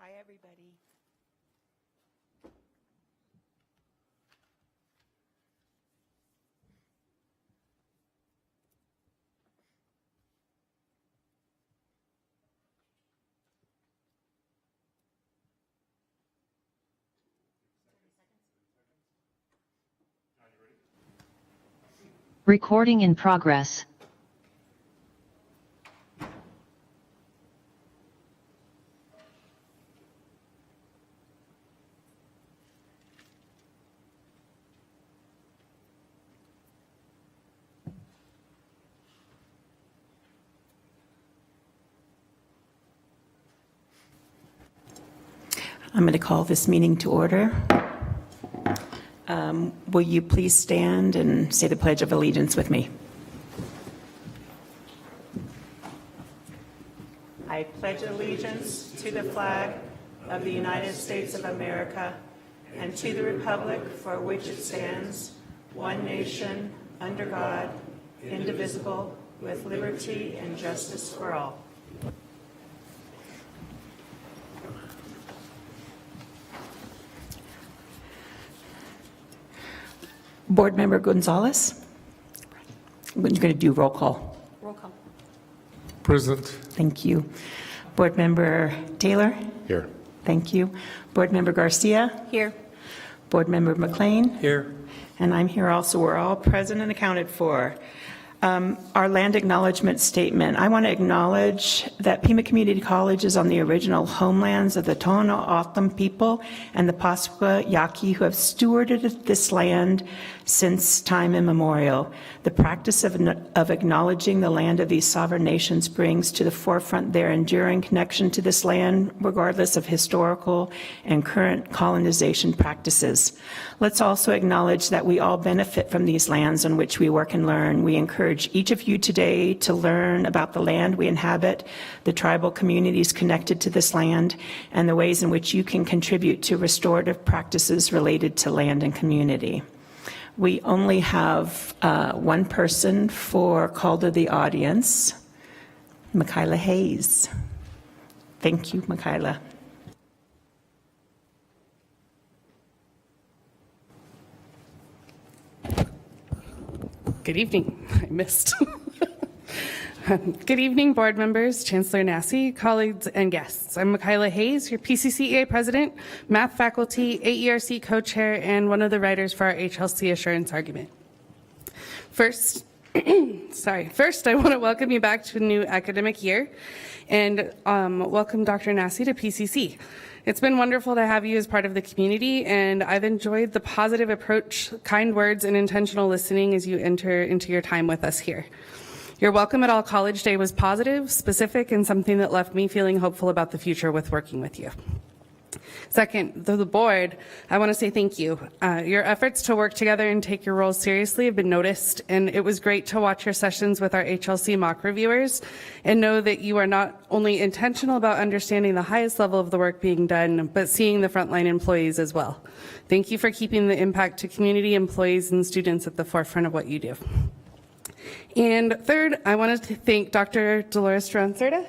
Bye, everybody. Recording in progress. I'm going to call this meeting to order. Will you please stand and say the Pledge of Allegiance with me? I pledge allegiance to the flag of the United States of America and to the republic for which it stands, one nation, under God, indivisible, with liberty and justice for all. Board Member Gonzalez. We're going to do roll call. Roll call. Present. Thank you. Board Member Taylor. Here. Thank you. Board Member Garcia. Here. Board Member McLean. Here. And I'm here also. We're all present and accounted for. Our land acknowledgement statement. I want to acknowledge that Pima Community College is on the original homelands of the Tohono O'odham people and the Pascua Yaqui who have stewarded this land since time immemorial. The practice of acknowledging the land of these sovereign nations brings to the forefront their enduring connection to this land, regardless of historical and current colonization practices. Let's also acknowledge that we all benefit from these lands on which we work and learn. We encourage each of you today to learn about the land we inhabit, the tribal communities connected to this land, and the ways in which you can contribute to restorative practices related to land and community. We only have one person for call to the audience, MLA Hayes. Thank you, MLA. Good evening. I missed. Good evening, board members, Chancellor Nassy, colleagues, and guests. I'm MLA Hayes, your PCCA president, math faculty, AERC co-chair, and one of the writers for our HLC assurance argument. First, I want to welcome you back to a new academic year and welcome Dr. Nassy to PCC. It's been wonderful to have you as part of the community, and I've enjoyed the positive approach, kind words, and intentional listening as you enter into your time with us here. Your welcome at All College Day was positive, specific, and something that left me feeling hopeful about the future with working with you. Second, to the board, I want to say thank you. Your efforts to work together and take your roles seriously have been noticed, and it was great to watch your sessions with our HLC mock reviewers and know that you are not only intentional about understanding the highest level of the work being done, but seeing the frontline employees as well. Thank you for keeping the impact to community, employees, and students at the forefront of what you do. And third, I wanted to thank Dr. Dolores Duran-Cerda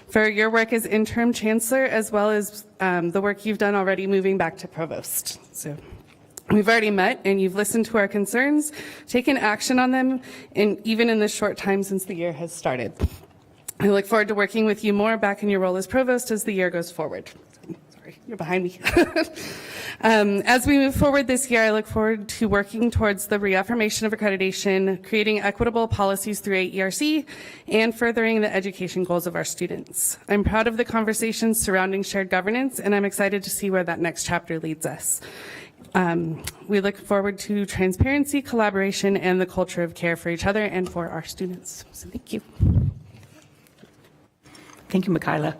for your work as interim chancellor, as well as the work you've done already moving back to provost. So we've already met and you've listened to our concerns, taken action on them, and even in this short time since the year has started. I look forward to working with you more back in your role as provost as the year goes forward. Sorry, you're behind me. As we move forward this year, I look forward to working towards the reaffirmation of accreditation, creating equitable policies through AERC, and furthering the education goals of our students. I'm proud of the conversations surrounding shared governance, and I'm excited to see where that next chapter leads us. We look forward to transparency, collaboration, and the culture of care for each other and for our students. So thank you. Thank you, MLA.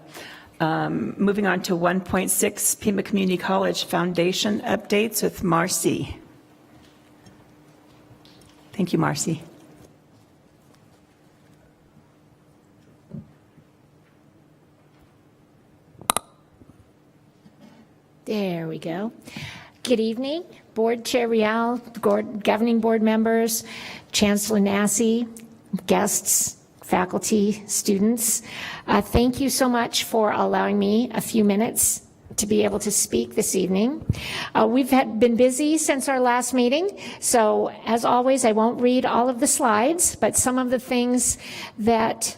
Moving on to 1.6 Pima Community College Foundation updates with Marcy. Thank you, Marcy. There we go. Good evening, Board Chair Rial, governing board members, Chancellor Nassy, guests, faculty, students. Thank you so much for allowing me a few minutes to be able to speak this evening. We've been busy since our last meeting, so as always, I won't read all of the slides, but some of the things that,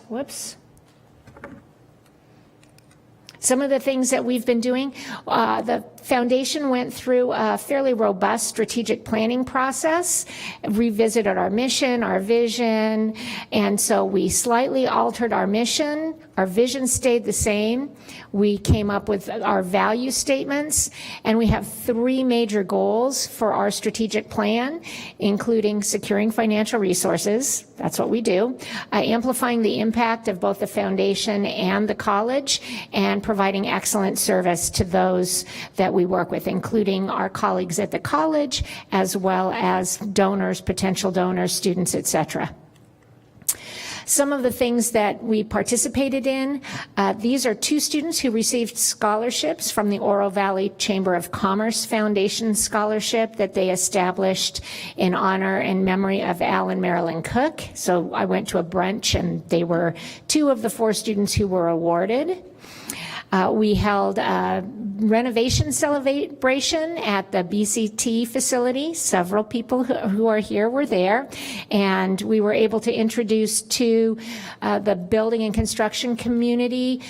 some of the things that we've been doing, the foundation went through a fairly robust strategic planning process, revisited our mission, our vision, and so we slightly altered our mission. Our vision stayed the same. We came up with our value statements, and we have 3 major goals for our strategic plan, including securing financial resources, that's what we do, amplifying the impact of both the foundation and the college, and providing excellent service to those that we work with, including our colleagues at the college, as well as donors, potential donors, students, etc. Some of the things that we participated in, these are 2 students who received scholarships from the Oro Valley Chamber of Commerce Foundation scholarship that they established in honor and memory of Al and Marilyn Cook. So I went to a brunch and they were 2 of the 4 students who were awarded. We held a renovation celebration at the BCT facility. Several people who are here were there, and we were able to introduce to the building and construction community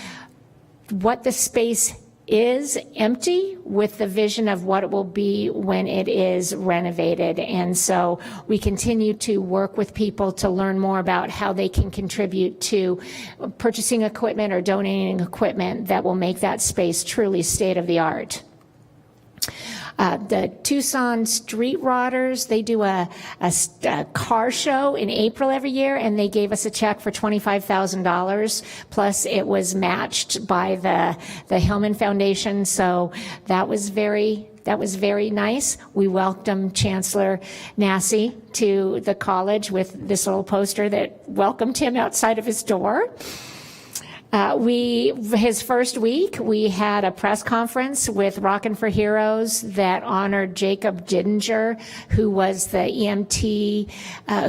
what the space is empty with the vision of what it will be when it is renovated. And so we continue to work with people to learn more about how they can contribute to purchasing equipment or donating equipment that will make that space truly state of the art. The Tucson Street Rodders, they do a car show in April every year, and they gave us a check for $25,000, plus it was matched by the Hillman Foundation, so that was very nice. We welcomed Chancellor Nassy to the college with this little poster that welcomed him outside of his door. His first week, we had a press conference with Rockin' for Heroes that honored Jacob Didinger, who was the EMT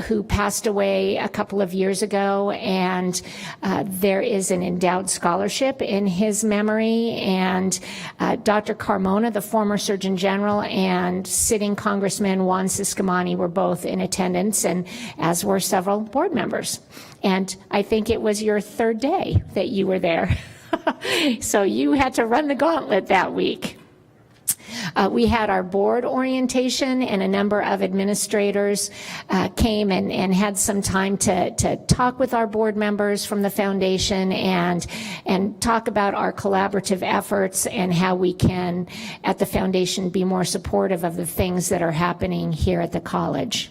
who passed away a couple of years ago, and there is an endowed scholarship in his memory, and Dr. Carmona, the former Surgeon General, and sitting Congressman Juan Ciscomani were both in attendance, and as were several board members. And I think it was your 3rd day that you were there. So you had to run the gauntlet that week. We had our board orientation, and a number of administrators came and had some time to talk with our board members from the foundation and talk about our collaborative efforts and how we can, at the foundation, be more supportive of the things that are happening here at the college.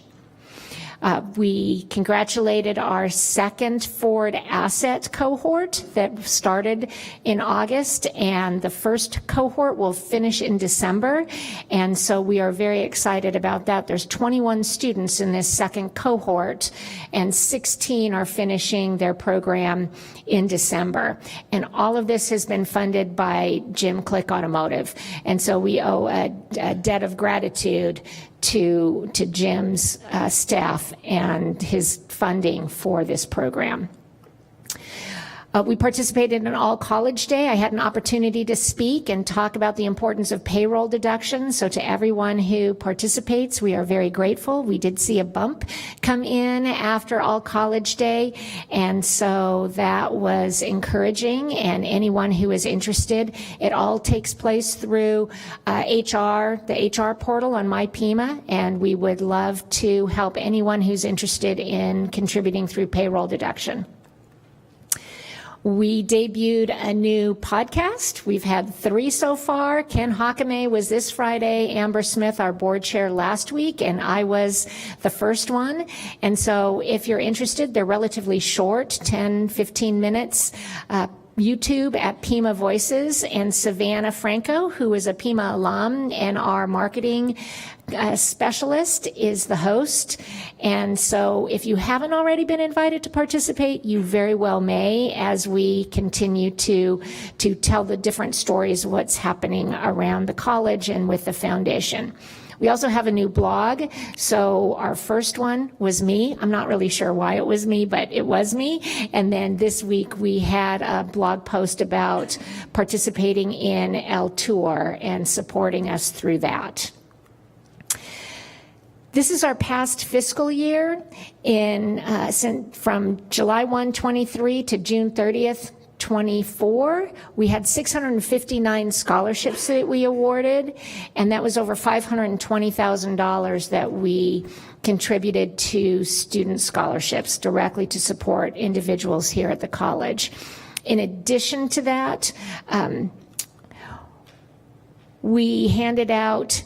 We congratulated our second forward asset cohort that started in August, and the first cohort will finish in December, and so we are very excited about that. There's 21 students in this second cohort, and 16 are finishing their program in December. And all of this has been funded by Jim Click Automotive, and so we owe a debt of gratitude to Jim's staff and his funding for this program. We participated in an all-college day. I had an opportunity to speak and talk about the importance of payroll deduction. So to everyone who participates, we are very grateful. We did see a bump come in after all-college day, and so that was encouraging. And anyone who is interested, it all takes place through HR, the HR portal on My Pima, and we would love to help anyone who's interested in contributing through payroll deduction. We debuted a new podcast. We've had 3 so far. Ken Hockame was this Friday, Amber Smith, our board chair, last week, and I was the first one. And so if you're interested, they're relatively short, 10, 15 minutes. YouTube at Pima Voices, and Savannah Franco, who is a Pima alum and our marketing specialist is the host. And so if you haven't already been invited to participate, you very well may, as we continue to tell the different stories of what's happening around the college and with the foundation. We also have a new blog. So our first one was me. I'm not really sure why it was me, but it was me. And then this week we had a blog post about participating in El Tour and supporting us through that. This is our past fiscal year from July 1, 23 to June 30th, 24, we had 659 scholarships that we awarded, and that was over $520,000 that we contributed to student scholarships directly to support individuals here at the college. In addition to that, we handed out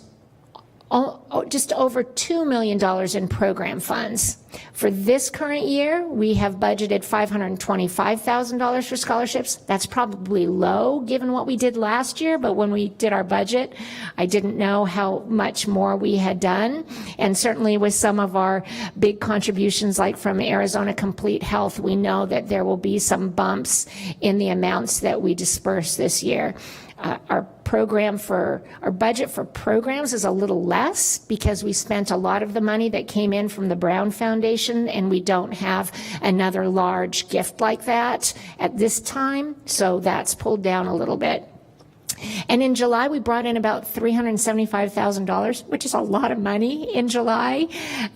just over $2 million in program funds. For this current year, we have budgeted $525,000 for scholarships. That's probably low given what we did last year, but when we did our budget, I didn't know how much more we had done. And certainly with some of our big contributions, like from Arizona Complete Health, we know that there will be some bumps in the amounts that we disperse this year. Our budget for programs is a little less because we spent a lot of the money that came in from the Brown Foundation, and we don't have another large gift like that at this time, so that's pulled down a little bit. And in July, we brought in about $375,000, which is a lot of money in July.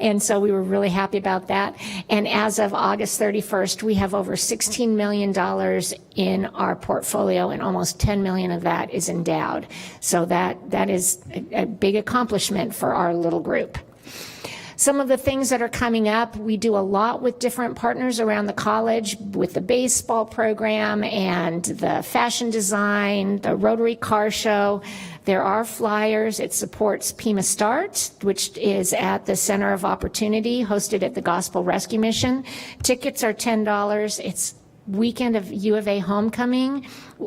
And so we were really happy about that. And as of August 31st, we have over $16 million in our portfolio, and almost $10 million of that is endowed. So that is a big accomplishment for our little group. Some of the things that are coming up, we do a lot with different partners around the college with the baseball program and the fashion design, the Rotary Car Show. There are flyers. It supports Pima Start, which is at the Center of Opportunity, hosted at the Gospel Rescue Mission. Tickets are $10. It's weekend of U of A homecoming,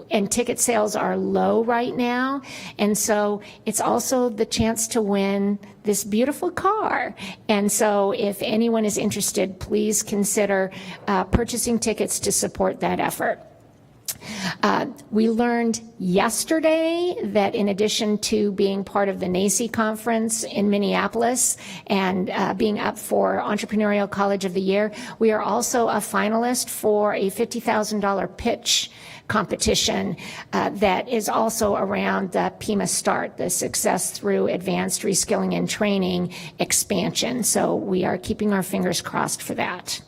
and ticket sales are low right now, and so it's also the chance to win this beautiful car. And so if anyone is interested, please consider purchasing tickets to support that effort. We learned yesterday that in addition to being part of the NACCE conference in Minneapolis and being up for Entrepreneurial College of the Year, we are also a finalist for a $50,000 pitch competition that is also around the Pima Start, the Success Through Advanced Reskilling and Training expansion. So we are keeping our fingers crossed for that.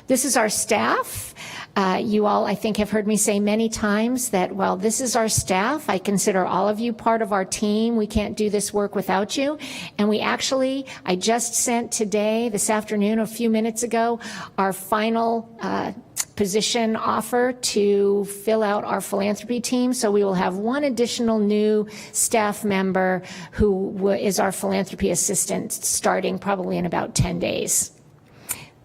This is our staff. You all, I think, have heard me say many times that while this is our staff, I consider all of you part of our team. We can't do this work without you. And I just sent today, this afternoon, a few minutes ago, our final position offer to fill out our philanthropy team. So we will have one additional new staff member who is our philanthropy assistant starting probably in about 10 days.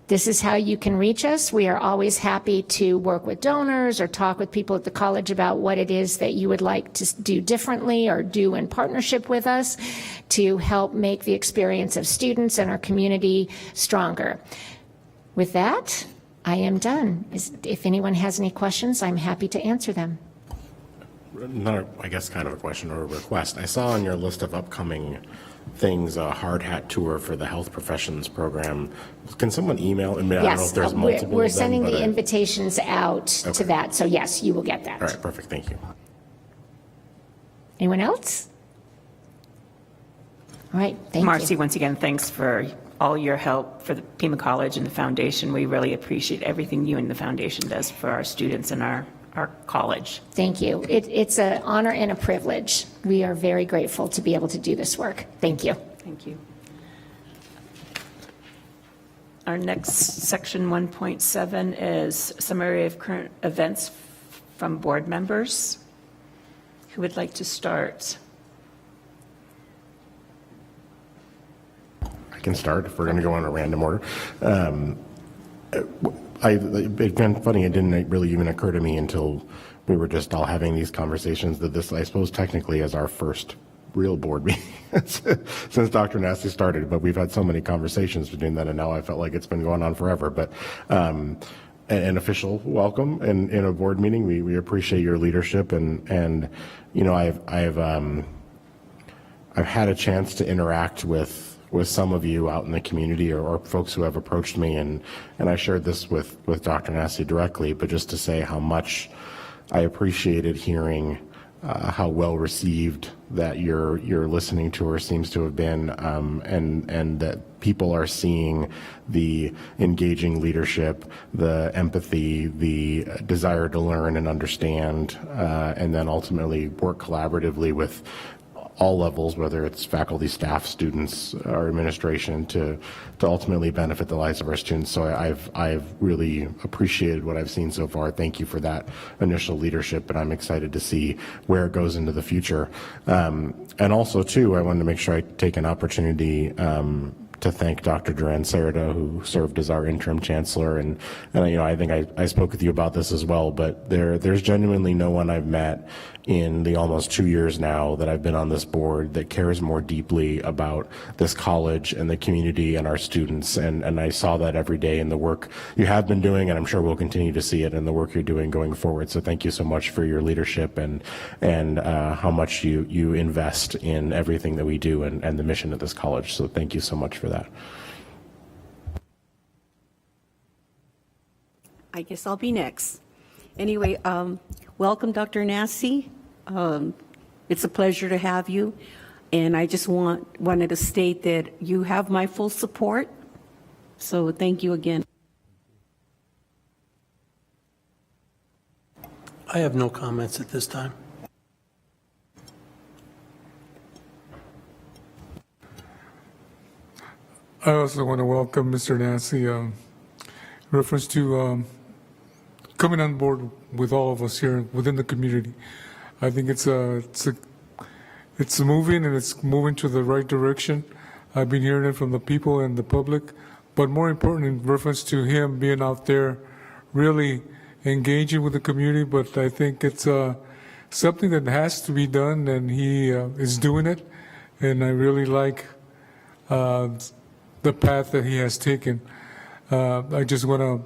This is how you can reach us. We are always happy to work with donors or talk with people at the college about what it is that you would like to do differently or do in partnership with us to help make the experience of students and our community stronger. With that, I am done. If anyone has any questions, I'm happy to answer them. I guess kind of a question or a request. I saw on your list of upcoming things a hard hat tour for the health professions program. Can someone email? I mean, I don't know if there's multiple. We're sending the invitations out to that. So yes, you will get that. All right, perfect. Thank you. Anyone else? All right, thank you. Marcy, once again, thanks for all your help for the Pima College and the foundation. We really appreciate everything you and the foundation does for our students and our college. Thank you. It's an honor and a privilege. We are very grateful to be able to do this work. Thank you. Thank you. Our next section 1.7 is summary of current events from board members. Who would like to start? I can start if we're going to go on a random order. It's been funny, it didn't really even occur to me until we were just all having these conversations that this, I suppose, technically is our first real board meeting since Dr. Nasty started, but we've had so many conversations between then and now. I felt like it's been going on forever. But an official welcome in a board meeting. We appreciate your leadership, and you know, I've had a chance to interact with some of you out in the community, or folks who have approached me, and I shared this with Dr. Nasty directly, but just to say how much I appreciated hearing how well received that your listening tour seems to have been, and that people are seeing the engaging leadership, the empathy, the desire to learn and understand, and then ultimately work collaboratively with all levels, whether it's faculty, staff, students, or administration, to ultimately benefit the lives of our students. So I've really appreciated what I've seen so far. Thank you for that initial leadership, and I'm excited to see where it goes into the future. And also, too, I wanted to make sure I take an opportunity to thank Dr. Duran Cerda, who served as our interim chancellor, and you know, I think I spoke with you about this as well, but there's genuinely no one I've met in the almost 2 years now that I've been on this board that cares more deeply about this college and the community and our students, and I saw that every day in the work you have been doing, and I'm sure we'll continue to see it in the work you're doing going forward. So thank you so much for your leadership and how much you invest in everything that we do and the mission of this college. So thank you so much for that. I guess I'll be next. Anyway, welcome, Dr. Nasty. It's a pleasure to have you. And I just wanted to state that you have my full support. So thank you again. I have no comments at this time. I also want to welcome Mr. Nasty in reference to coming on board with all of us here within the community. I think it's moving, and it's moving to the right direction. I've been hearing it from the people and the public, but more important in reference to him being out there really engaging with the community. But I think it's something that has to be done, and he is doing it, and I really like the path that he has taken. I just want to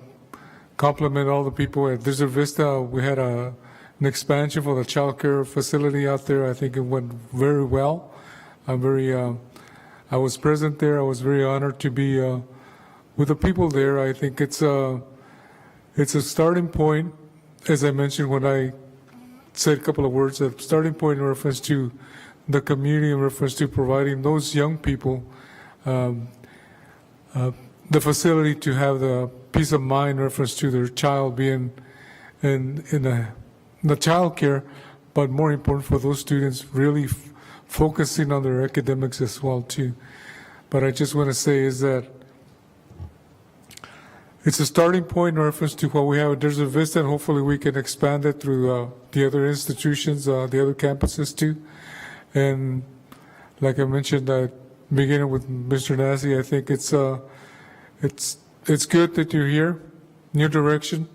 compliment all the people at Desert Vista. We had an expansion for the child care facility out there. I think it went very well. I was present there. I was very honored to be with the people there. I think it's a starting point, as I mentioned when I said a couple of words, a starting point in reference to the community, in reference to providing those young people the facility to have the peace of mind in reference to their child being in the child care, but more important for those students really focusing on their academics as well too. But I just want to say is that it's a starting point in reference to what we have at Desert Vista, and hopefully we can expand it through the other institutions, the other campuses too. And like I mentioned, beginning with Mr. Nasty, I think it's good that you're here, new direction,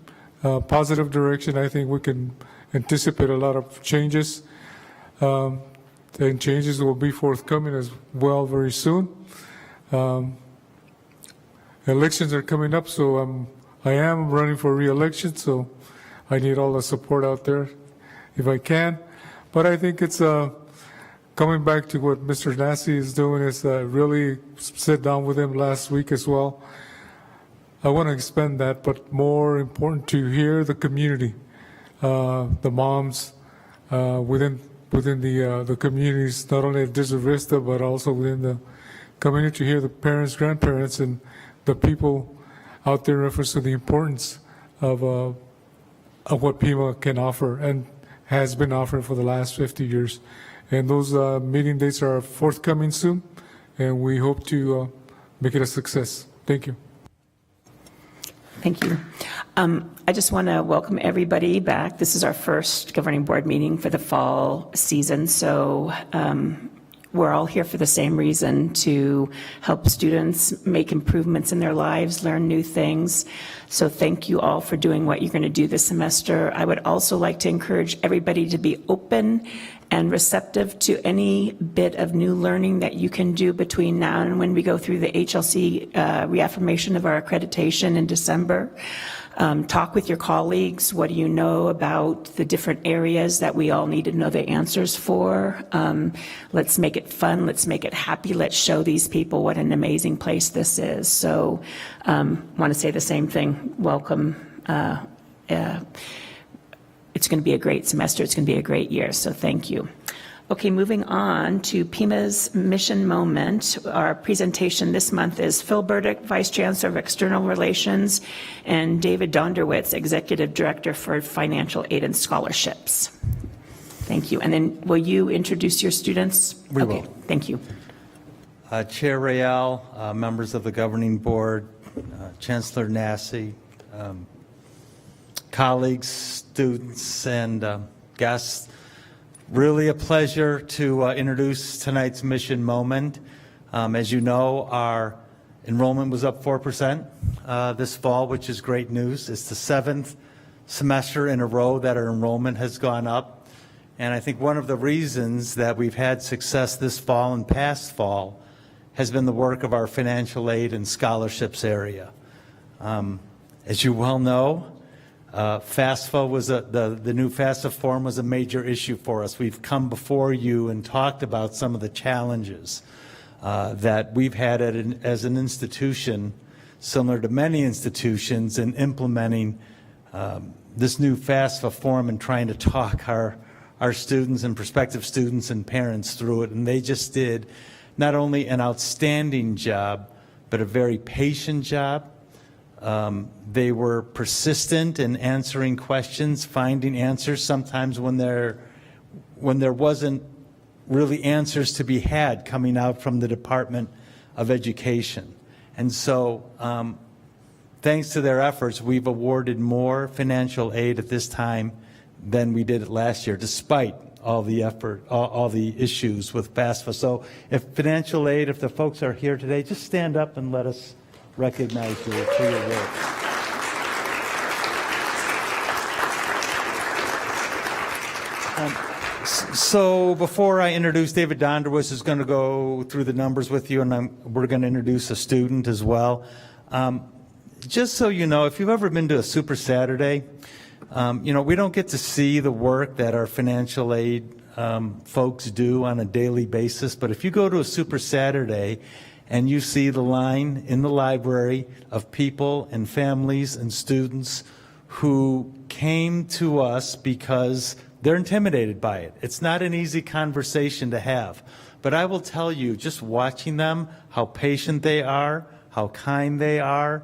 positive direction. I think we can anticipate a lot of changes, and changes will be forthcoming as well very soon. Elections are coming up, so I am running for re-election, so I need all the support out there if I can. But I think it's coming back to what Mr. Nasty is doing is really sit down with him last week as well. I want to expand that, but more important to hear the community, the moms within the communities, not only at Desert Vista, but also within the community, to hear the parents, grandparents, and the people out there in reference to the importance of what Pima can offer and has been offering for the last 50 years. And those meeting dates are forthcoming soon, and we hope to make it a success. Thank you. Thank you. I just want to welcome everybody back. This is our first governing board meeting for the fall season, so we're all here for the same reason, to help students make improvements in their lives, learn new things. So thank you all for doing what you're going to do this semester. I would also like to encourage everybody to be open and receptive to any bit of new learning that you can do between now and when we go through the HLC reaffirmation of our accreditation in December. Talk with your colleagues. What do you know about the different areas that we all need to know the answers for? Let's make it fun. Let's make it happy. Let's show these people what an amazing place this is. So want to say the same thing. Welcome. It's going to be a great semester. It's going to be a great year. So thank you. Okay, moving on to Pima's Mission Moment. Our presentation this month is Phil Burdick, Vice Chancellor of External Relations, and David Donderwitz, Executive Director for Financial Aid and Scholarships. Thank you. And then will you introduce your students? We will. Thank you. Chair Rael, members of the governing board, Chancellor Nassy, colleagues, students, and guests. Really a pleasure to introduce tonight's mission moment. As you know, our enrollment was up 4% this fall, which is great news. It's the 7th semester in a row that our enrollment has gone up. And I think one of the reasons that we've had success this fall and past fall has been the work of our financial aid and scholarships area. As you well know, FAFSA was the new FAFSA form was a major issue for us. We've come before you and talked about some of the challenges that we've had as an institution, similar to many institutions, in implementing this new FAFSA form and trying to talk our students and prospective students and parents through it. And they just did not only an outstanding job, but a very patient job. They were persistent in answering questions, finding answers sometimes when there wasn't really answers to be had coming out from the Department of Education. And so thanks to their efforts, we've awarded more financial aid at this time than we did last year, despite all the effort, all the issues with FAFSA. So if financial aid, if the folks are here today, just stand up and let us recognize you for your work. So before I introduce David Donderwitz, who's going to go through the numbers with you, and we're going to introduce a student as well. Just so you know, if you've ever been to a Super Saturday, you know, we don't get to see the work that our financial aid folks do on a daily basis, but if you go to a Super Saturday and you see the line in the library of people and families and students who came to us because they're intimidated by it. It's not an easy conversation to have. But I will tell you, just watching them, how patient they are, how kind they are,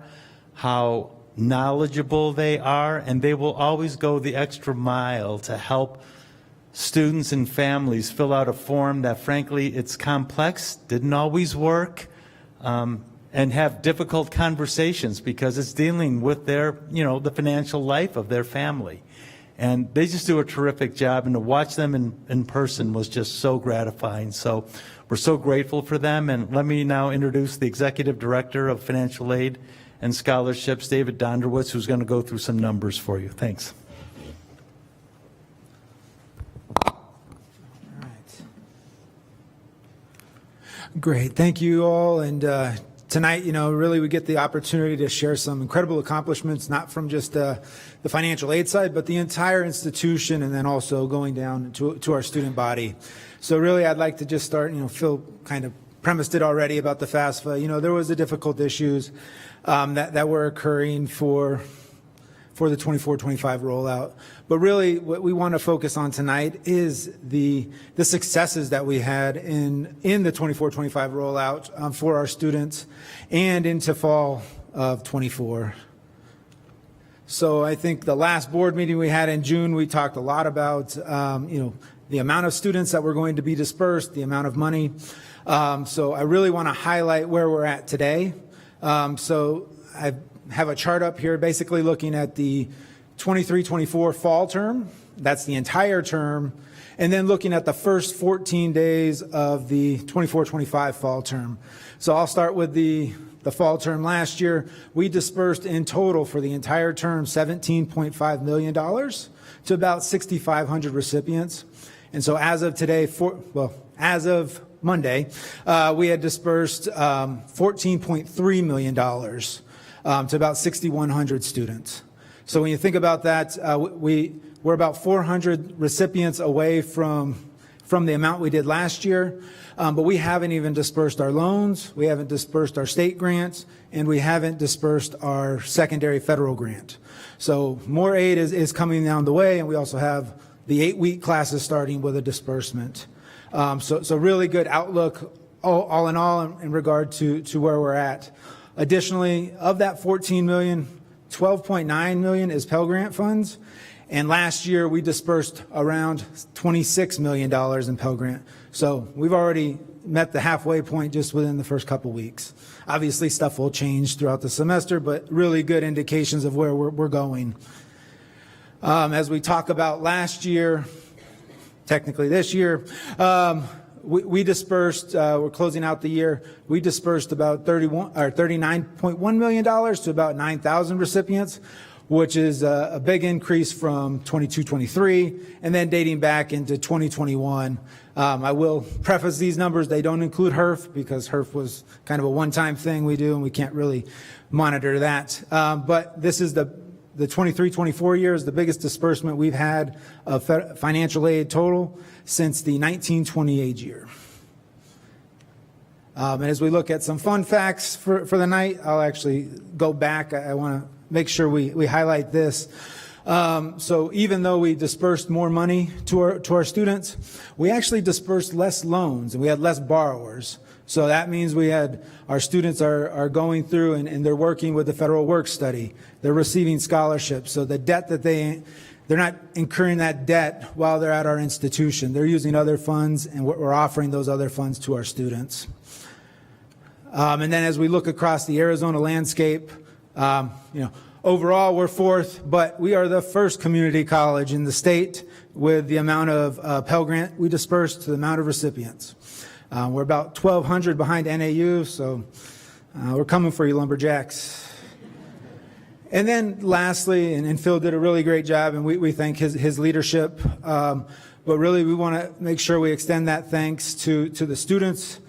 how knowledgeable they are, and they will always go the extra mile to help students and families fill out a form that, frankly, it's complex, didn't always work, and have difficult conversations because it's dealing with their, you know, the financial life of their family. And they just do a terrific job, and to watch them in person was just so gratifying. So we're so grateful for them. And let me now introduce the Executive Director of Financial Aid and Scholarships, David Donderwitz, who's going to go through some numbers for you. Thanks. Great. Thank you all. And tonight, you know, really we get the opportunity to share some incredible accomplishments, not from just the financial aid side, but the entire institution, and then also going down to our student body. So really, I'd like to just start, you know, Phil kind of premised it already about the FAFSA. You know, there was the difficult issues that were occurring for the 24-25 rollout. But really what we want to focus on tonight is the successes that we had in the 24-25 rollout for our students and into fall of 24. So I think the last board meeting we had in June, we talked a lot about, you know, the amount of students that were going to be dispersed, the amount of money. So I really want to highlight where we're at today. So I have a chart up here basically looking at the 23-24 fall term. That's the entire term. and then looking at the first 14 days of the 24-25 fall term. So I'll start with the fall term last year. We dispersed in total for the entire term $17.5 million to about 6,500 recipients. And so as of today, as of Monday, we had dispersed $14.3 million to about 6,100 students. So when you think about that, we're about 400 recipients away from the amount we did last year, but we haven't even dispersed our loans, we haven't dispersed our state grants, and we haven't dispersed our secondary federal grant. So more aid is coming down the way, and we also have the 8-week classes starting with a disbursement. So really good outlook all in all in regard to where we're at. Additionally, of that $14 million, $12.9 million is Pell Grant funds. And last year, we dispersed around $26 million in Pell Grant. So we've already met the halfway point just within the first couple weeks. Obviously, stuff will change throughout the semester, but really good indications of where we're going. As we talk about last year, technically this year, we dispersed, we're closing out the year, we dispersed about $39.1 million to about 9,000 recipients, which is a big increase from 22-23, and then dating back into 2021. I will preface these numbers, they don't include HERF, because HERF was kind of a one-time thing we do, and we can't really monitor that. But this is the 23-24 year is the biggest disbursement we've had of financial aid total since the 1920 age year. And as we look at some fun facts for the night, I'll actually go back. I want to make sure we highlight this. So even though we dispersed more money to our students, we actually dispersed less loans and we had less borrowers. So that means our students are going through and they're working with the federal work study. They're receiving scholarships. So the debt that they're not incurring that debt while they're at our institution. They're using other funds, and we're offering those other funds to our students. And then as we look across the Arizona landscape, overall we're fourth, but we are the first community college in the state with the amount of Pell Grant we dispersed to the amount of recipients. We're about 1,200 behind NAU, so we're coming for you, Lumberjacks. And then lastly, and Phil did a really great job, and we thank his leadership, but really we want to make sure we extend that thanks to the students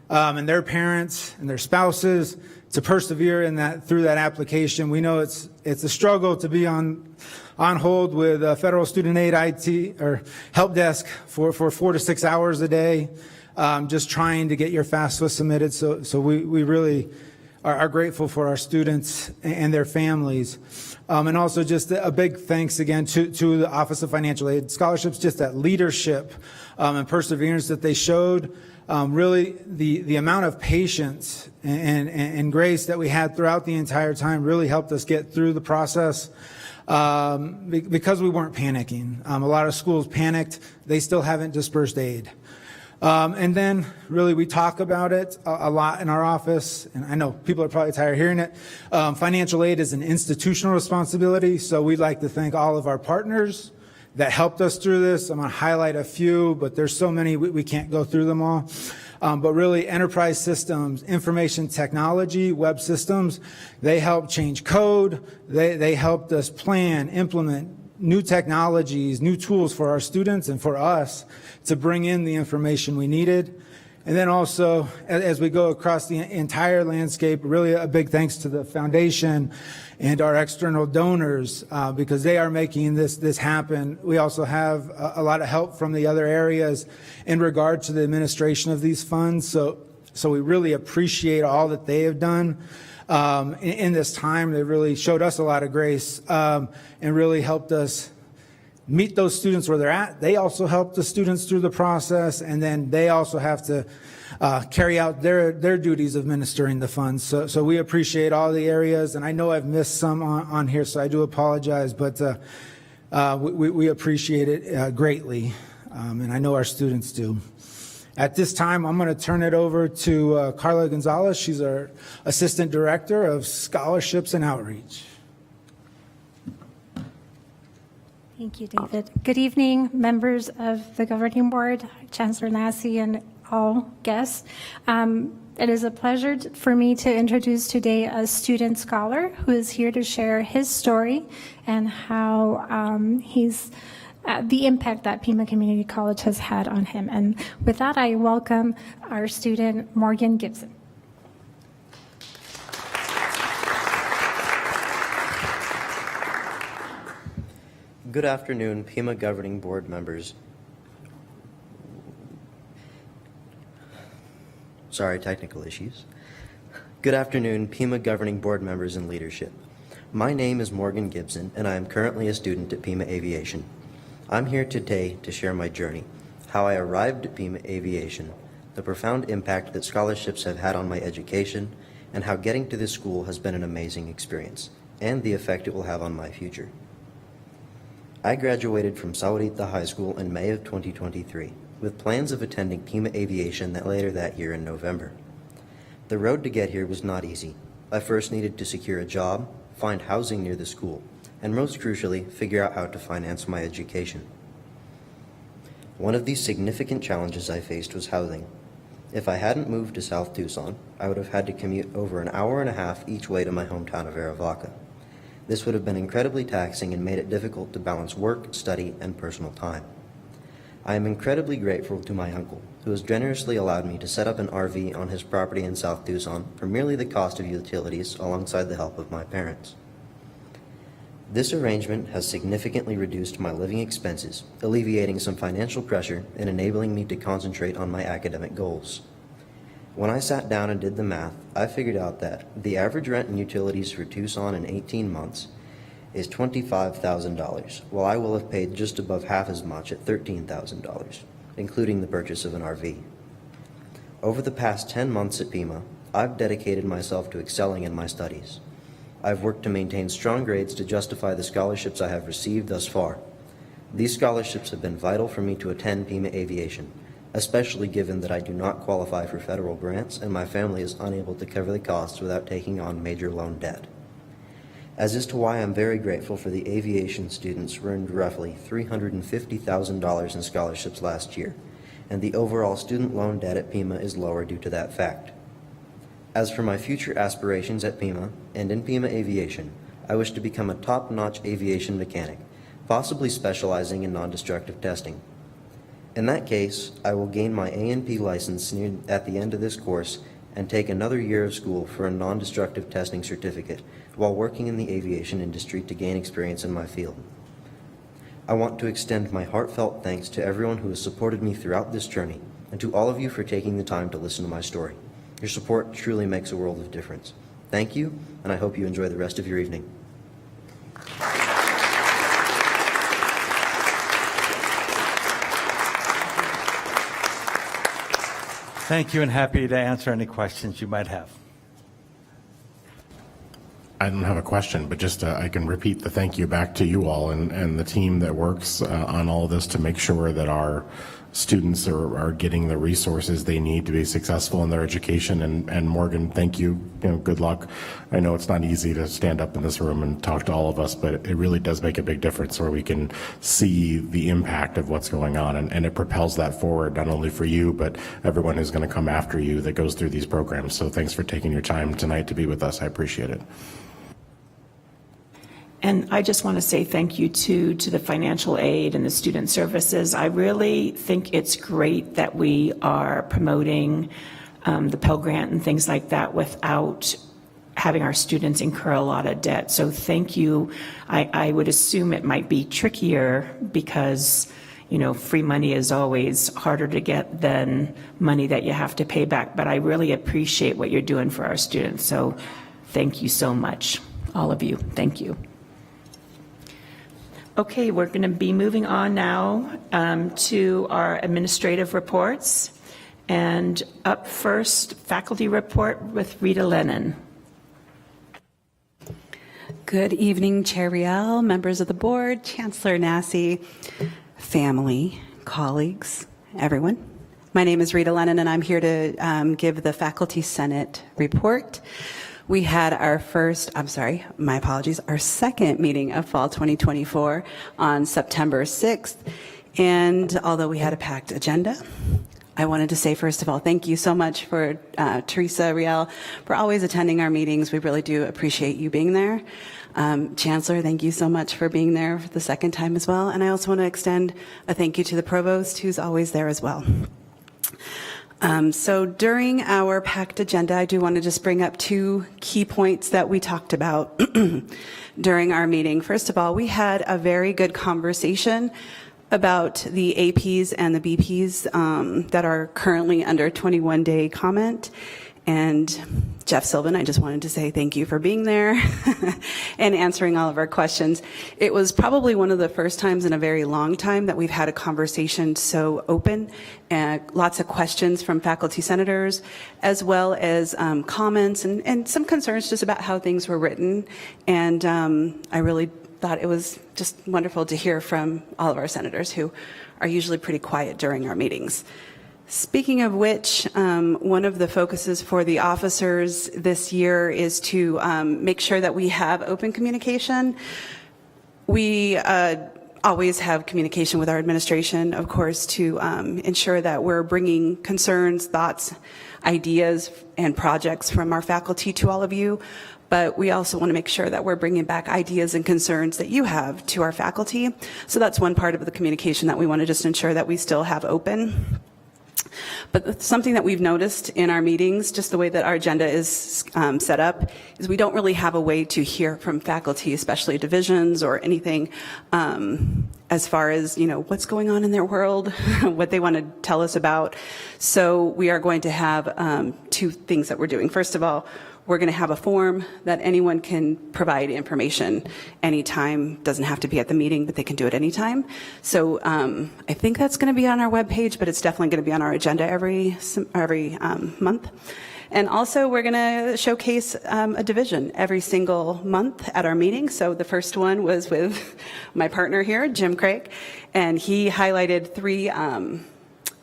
and their parents and their spouses to persevere through that application. We know it's a struggle to be on hold with federal student aid IT or help desk for 4 to 6 hours a day, just trying to get your FAFSA submitted. So we really are grateful for our students and their families. And also just a big thanks again to the Office of Financial Aid Scholarships, just that leadership and perseverance that they showed. Really the amount of patience and grace that we had throughout the entire time really helped us get through the process because we weren't panicking. A lot of schools panicked. They still haven't dispersed aid. And then really we talk about it a lot in our office, and I know people are probably tired of hearing it. Financial aid is an institutional responsibility, so we'd like to thank all of our partners that helped us through this. I'm going to highlight a few, but there's so many we can't go through them all. But really enterprise systems, information technology, web systems, they helped change code. They helped us plan, implement new technologies, new tools for our students and for us to bring in the information we needed. And then also, as we go across the entire landscape, really a big thanks to the foundation and our external donors because they are making this happen. We also have a lot of help from the other areas in regard to the administration of these funds. So we really appreciate all that they have done. In this time, they really showed us a lot of grace and really helped us meet those students where they're at. They also help the students through the process, and then they also have to carry out their duties of administering the funds. So we appreciate all the areas, and I know I've missed some on here, so I do apologize, but we appreciate it greatly, and I know our students do. At this time, I'm going to turn it over to Carla Gonzalez. She's our Assistant Director of Scholarships and Outreach. Thank you, David. Good evening, members of the governing board, Chancellor Nassy, and all guests. It is a pleasure for me to introduce today a student scholar who is here to share his story and how the impact that Pima Community College has had on him. And with that, I welcome our student, Morgan Gibson. Good afternoon, Pima Governing Board members. Sorry, technical issues. Good afternoon, Pima Governing Board members and leadership. My name is Morgan Gibson, and I am currently a student at Pima Aviation. I'm here today to share my journey, how I arrived at Pima Aviation, the profound impact that scholarships have had on my education, and how getting to this school has been an amazing experience, and the effect it will have on my future. I graduated from Sahuarita High School in May of 2023, with plans of attending Pima Aviation later that year in November. The road to get here was not easy. I first needed to secure a job, find housing near the school, and most crucially, figure out how to finance my education. One of these significant challenges I faced was housing. If I hadn't moved to South Tucson, I would have had to commute over an hour and a half each way to my hometown of Arivaca. This would have been incredibly taxing and made it difficult to balance work, study, and personal time. I am incredibly grateful to my uncle, who has generously allowed me to set up an RV on his property in South Tucson for merely the cost of utilities alongside the help of my parents. This arrangement has significantly reduced my living expenses, alleviating some financial pressure and enabling me to concentrate on my academic goals. When I sat down and did the math, I figured out that the average rent and utilities for Tucson in 18 months is $25,000, while I will have paid just above half as much at $13,000, including the purchase of an RV. Over the past 10 months at Pima, I've dedicated myself to excelling in my studies. I've worked to maintain strong grades to justify the scholarships I have received thus far. These scholarships have been vital for me to attend Pima Aviation, especially given that I do not qualify for federal grants and my family is unable to cover the costs without taking on major loan debt. As is to why I'm very grateful for the aviation students who earned roughly $350,000 in scholarships last year, and the overall student loan debt at Pima is lower due to that fact. As for my future aspirations at Pima and in Pima Aviation, I wish to become a top-notch aviation mechanic, possibly specializing in non-destructive testing. In that case, I will gain my A&P license at the end of this course and take another year of school for a non-destructive testing certificate while working in the aviation industry to gain experience in my field. I want to extend my heartfelt thanks to everyone who has supported me throughout this journey and to all of you for taking the time to listen to my story. Your support truly makes a world of difference. Thank you, and I hope you enjoy the rest of your evening. Thank you, and happy to answer any questions you might have. I don't have a question, but just I can repeat the thank you back to you all and the team that works on all of this to make sure that our students are getting the resources they need to be successful in their education. And Morgan, thank you. Good luck. I know it's not easy to stand up in this room and talk to all of us, but it really does make a big difference where we can see the impact of what's going on, and it propels that forward not only for you, but everyone who's going to come after you that goes through these programs. So thanks for taking your time tonight to be with us. I appreciate it. And I just want to say thank you to the financial aid and the student services. I really think it's great that we are promoting the Pell Grant and things like that without having our students incur a lot of debt. So thank you. I would assume it might be trickier because, free money is always harder to get than money that you have to pay back. But I really appreciate what you're doing for our students. So thank you so much, all of you. Thank you. Okay, we're going to be moving on now to our administrative reports. And up first, faculty report with Rita Lennon. Good evening, Chair Riel, members of the board, Chancellor Nassy, family, colleagues, everyone. My name is Rita Lennon, and I'm here to give the Faculty Senate report. We had our our second meeting of fall 2024 on September 6th. And although we had a packed agenda, I wanted to say, first of all, thank you so much for Teresa Riel for always attending our meetings. We really do appreciate you being there. Chancellor, thank you so much for being there for the second time as well. And I also want to extend a thank you to the provost, who's always there as well. So during our packed agenda, I do want to just bring up two key points that we talked about during our meeting. First of all, we had a very good conversation about the APs and the BPs that are currently under 21-day comment. And Jeff Sylvan, I just wanted to say thank you for being there and answering all of our questions. It was probably one of the first times in a very long time that we've had a conversation so open, and lots of questions from faculty senators, as well as comments and some concerns just about how things were written. And I really thought it was just wonderful to hear from all of our senators, who are usually pretty quiet during our meetings. Speaking of which, one of the focuses for the officers this year is to make sure that we have open communication. We always have communication with our administration, of course, to ensure that we're bringing concerns, thoughts, ideas, and projects from our faculty to all of you. But we also want to make sure that we're bringing back ideas and concerns that you have to our faculty. So that's one part of the communication that we want to just ensure that we still have open. But something that we've noticed in our meetings, just the way that our agenda is set up, is we don't really have a way to hear from faculty, especially divisions or anything, as far as, what's going on in their world, what they want to tell us about. So we are going to have two things that we're doing. First of all, we're going to have a form that anyone can provide information anytime. Doesn't have to be at the meeting, but they can do it anytime. So I think that's going to be on our webpage, but it's definitely going to be on our agenda every month. And also, we're going to showcase a division every single month at our meeting. So the first one was with my partner here, Jim Craig, and he highlighted three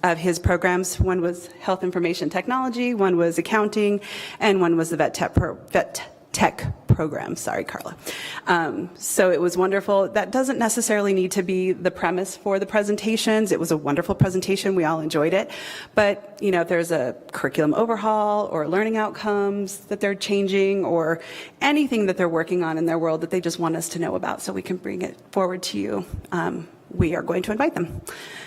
of his programs. One was health information technology, one was accounting, and one was the vet tech program. Sorry, Carla. So it was wonderful. That doesn't necessarily need to be the premise for the presentations. It was a wonderful presentation. We all enjoyed it. But, if there's a curriculum overhaul or learning outcomes that they're changing or anything that they're working on in their world that they just want us to know about so we can bring it forward to you, we are going to invite them.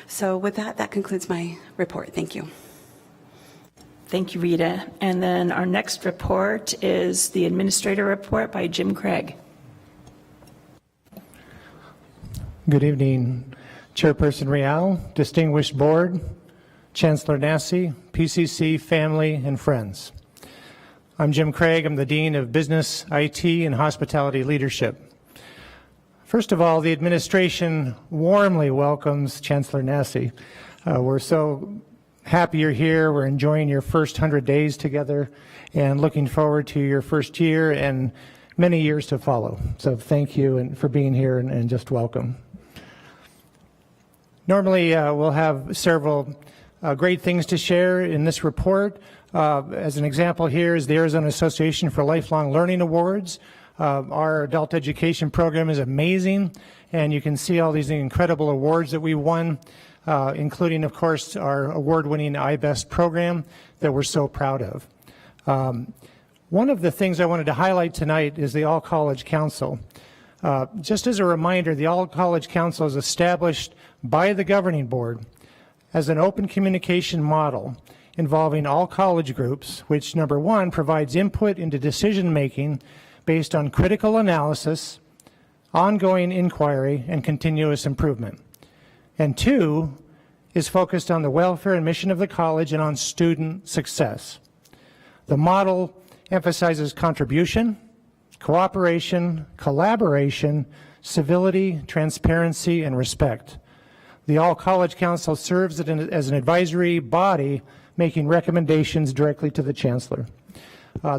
So with that concludes my report. Thank you. Thank you, Rita. And then our next report is the administrator report by Jim Craig. Good evening, Chairperson Rial, distinguished board, Chancellor Nassi, PCC, family, and friends. I'm Jim Craig. I'm the Dean of Business, IT, and Hospitality Leadership. First of all, the administration warmly welcomes Chancellor Nassi. We're so happy you're here. We're enjoying your first 100 days together and looking forward to your first year and many years to follow. So thank you for being here and just welcome. Normally, we'll have several great things to share in this report. As an example here is the Arizona Association for Lifelong Learning Awards. Our adult education program is amazing, and you can see all these incredible awards that we won, including, of course, our award-winning iBest program that we're so proud of. One of the things I wanted to highlight tonight is the All-College Council. Just as a reminder, the All-College Council is established by the governing board as an open communication model involving all college groups, which, number one, provides input into decision-making based on critical analysis, ongoing inquiry, and continuous improvement. And two, is focused on the welfare and mission of the college and on student success. The model emphasizes contribution, cooperation, collaboration, civility, transparency, and respect. The All-College Council serves as an advisory body, making recommendations directly to the chancellor.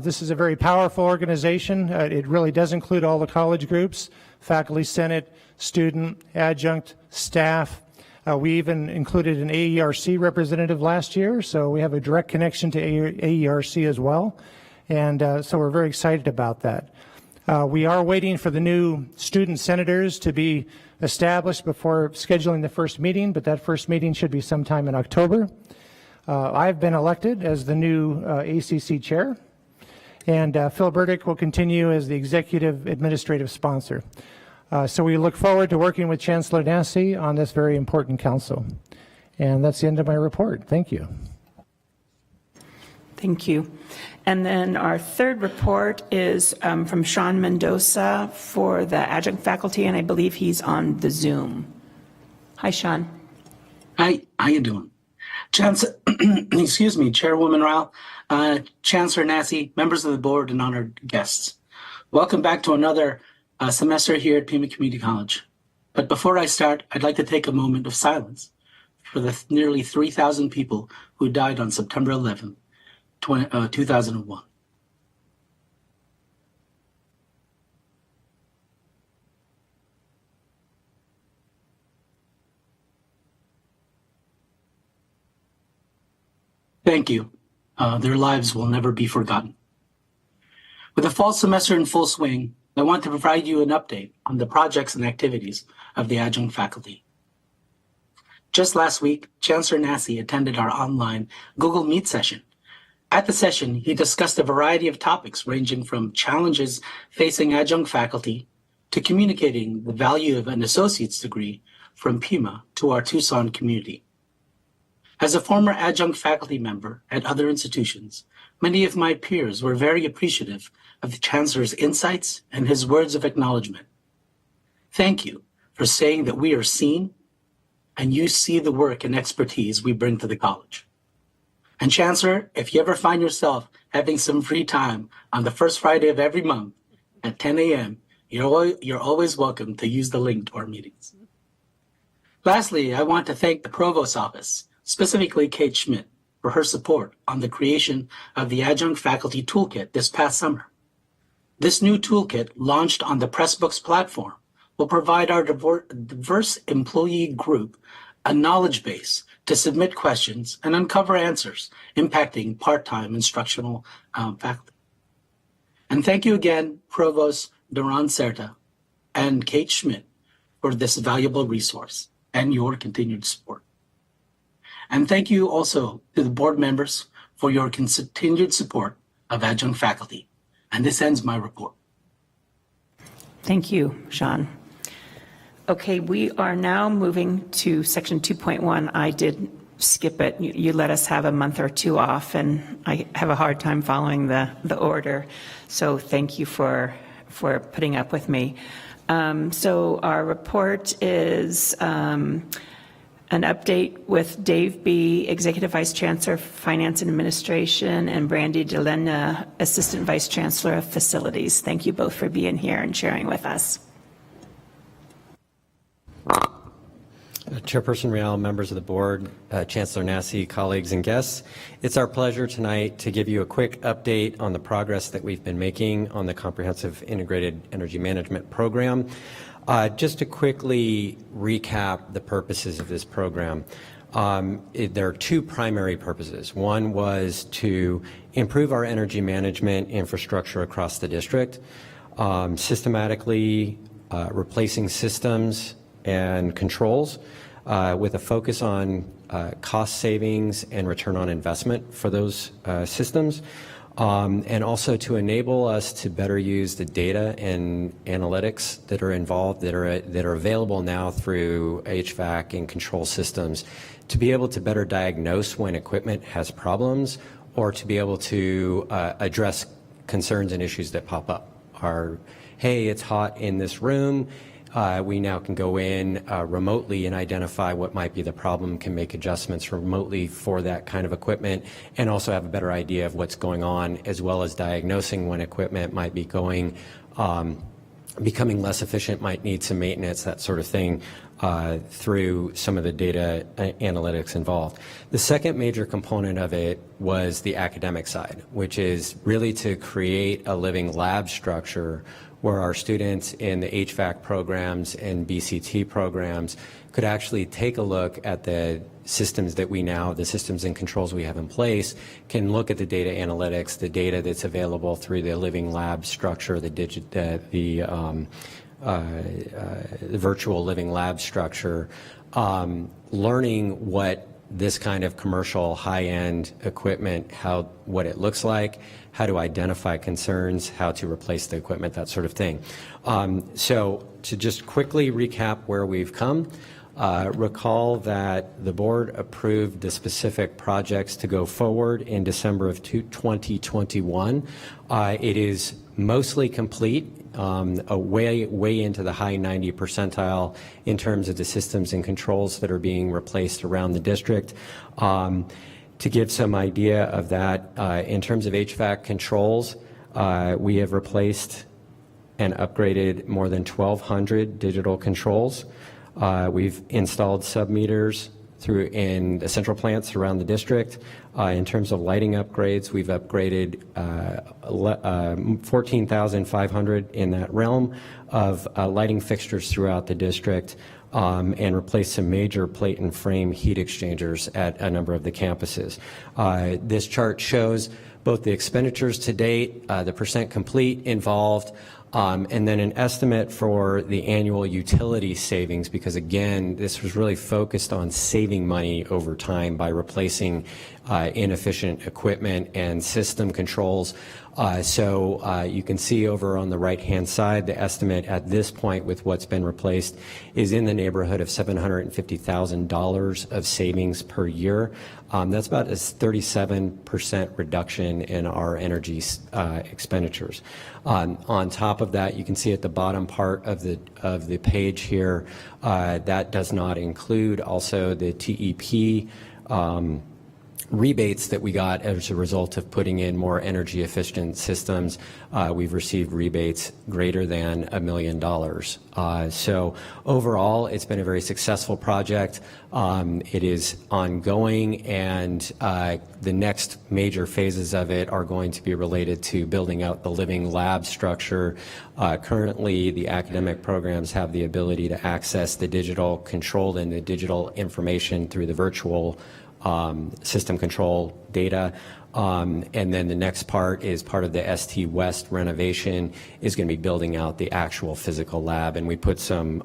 This is a very powerful organization. It really does include all the college groups, faculty, senate, student, adjunct, staff. We even included an AERC representative last year, so we have a direct connection to AERC as well. and so we're very excited about that. We are waiting for the new student senators to be established before scheduling the first meeting, but that first meeting should be sometime in October. I've been elected as the new ACC chair, and Phil Burdick will continue as the executive administrative sponsor. So we look forward to working with Chancellor Nassy on this very important council. And that's the end of my report. Thank you. Thank you. And then our third report is from Sean Mendoza for the adjunct faculty, and I believe he's on the Zoom. Hi, Sean. Hi, how you doing? Excuse me, Chairwoman Rao, Chancellor Nassy, members of the board, and honored guests. Welcome back to another semester here at Pima Community College. But before I start, I'd like to take a moment of silence for the nearly 3,000 people who died on September 11th, 2001. Thank you. Their lives will never be forgotten. With the fall semester in full swing, I want to provide you an update on the projects and activities of the adjunct faculty. Just last week, Chancellor Nassy attended our online Google Meet session. At the session, he discussed a variety of topics ranging from challenges facing adjunct faculty to communicating the value of an associate's degree from Pima to our Tucson community. As a former adjunct faculty member at other institutions, many of my peers were very appreciative of the Chancellor's insights and his words of acknowledgement. Thank you for saying that we are seen and you see the work and expertise we bring to the college. And Chancellor, if you ever find yourself having some free time on the first Friday of every month at 10 a.m., you're always welcome to use the link to our meetings. Lastly, I want to thank the Provost's office, specifically Kate Schmidt, for her support on the creation of the Adjunct Faculty Toolkit this past summer. This new toolkit, launched on the Pressbooks platform, will provide our diverse employee group a knowledge base to submit questions and uncover answers impacting part-time instructional faculty. And thank you again, Provost Duran Certa and Kate Schmidt, for this valuable resource and your continued support. And thank you also to the board members for your continued support of adjunct faculty. And this ends my report. Thank you, Sean. Okay, we are now moving to section 2.1. I did skip it. You let us have a month or two off, and I have a hard time following the order. So thank you for putting up with me. So our report is an update with Dave B., Executive Vice Chancellor, Finance and Administration, and Brandy DeLena, Assistant Vice Chancellor of Facilities. Thank you both for being here and sharing with us. Chairperson Real, members of the board, Chancellor Nassy, colleagues and guests, it's our pleasure tonight to give you a quick update on the progress that we've been making on the Comprehensive Integrated Energy Management Program. Just to quickly recap the purposes of this program, there are two primary purposes. One was to improve our energy management infrastructure across the district, systematically replacing systems and controls with a focus on cost savings and return on investment for those systems, and also to enable us to better use the data and analytics that are involved, that are available now through HVAC and control systems, to be able to better diagnose when equipment has problems, or to be able to address concerns and issues that pop up. Hey, it's hot in this room. We now can go in remotely and identify what might be the problem, can make adjustments remotely for that kind of equipment, and also have a better idea of what's going on, as well as diagnosing when equipment might be becoming less efficient, might need some maintenance, that sort of thing, through some of the data analytics involved. The second major component of it was the academic side, which is really to create a living lab structure where our students in the HVAC programs and BCT programs could actually take a look at the systems that we now, the systems and controls we have in place, can look at the data analytics, the data that's available through the living lab structure, the virtual living lab structure, learning what this kind of commercial high-end equipment, what it looks like, how to identify concerns, how to replace the equipment, that sort of thing. So to just quickly recap where we've come, recall that the board approved the specific projects to go forward in December of 2021. It is mostly complete, way into the high 90 percentile in terms of the systems and controls that are being replaced around the district. To give some idea of that, in terms of HVAC controls, we have replaced and upgraded more than 1,200 digital controls. We've installed sub-meters in the central plants around the district. In terms of lighting upgrades, we've upgraded 14,500 in that realm of lighting fixtures throughout the district, and replaced some major plate and frame heat exchangers at a number of the campuses. This chart shows both the expenditures to date, the percent complete involved, and then an estimate for the annual utility savings, because again, this was really focused on saving money over time by replacing inefficient equipment and system controls. So you can see over on the right-hand side, the estimate at this point with what's been replaced is in the neighborhood of $750,000 of savings per year. That's about a 37% reduction in our energy expenditures. On top of that, you can see at the bottom part of the page here, that does not include also the TEP rebates that we got as a result of putting in more energy efficient systems. We've received rebates greater than $1 million. So overall, it's been a very successful project. It is ongoing, and the next major phases of it are going to be related to building out the living lab structure. Currently, the academic programs have the ability to access the digital control and the digital information through the virtual system control data. And then the next part is part of the ST West renovation is going to be building out the actual physical lab. And we put some,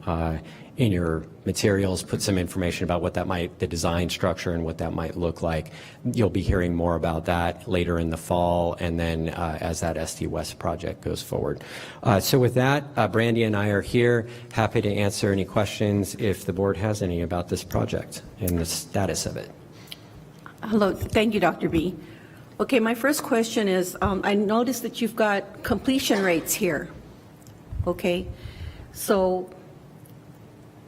in your materials, put some information about what that the design structure and what that might look like. You'll be hearing more about that later in the fall, and then as that ST West project goes forward. So with that, Brandy and I are here, happy to answer any questions if the board has any about this project and the status of it. Hello, thank you, Dr. B. Okay, my first question is, I noticed that you've got completion rates here. Okay, so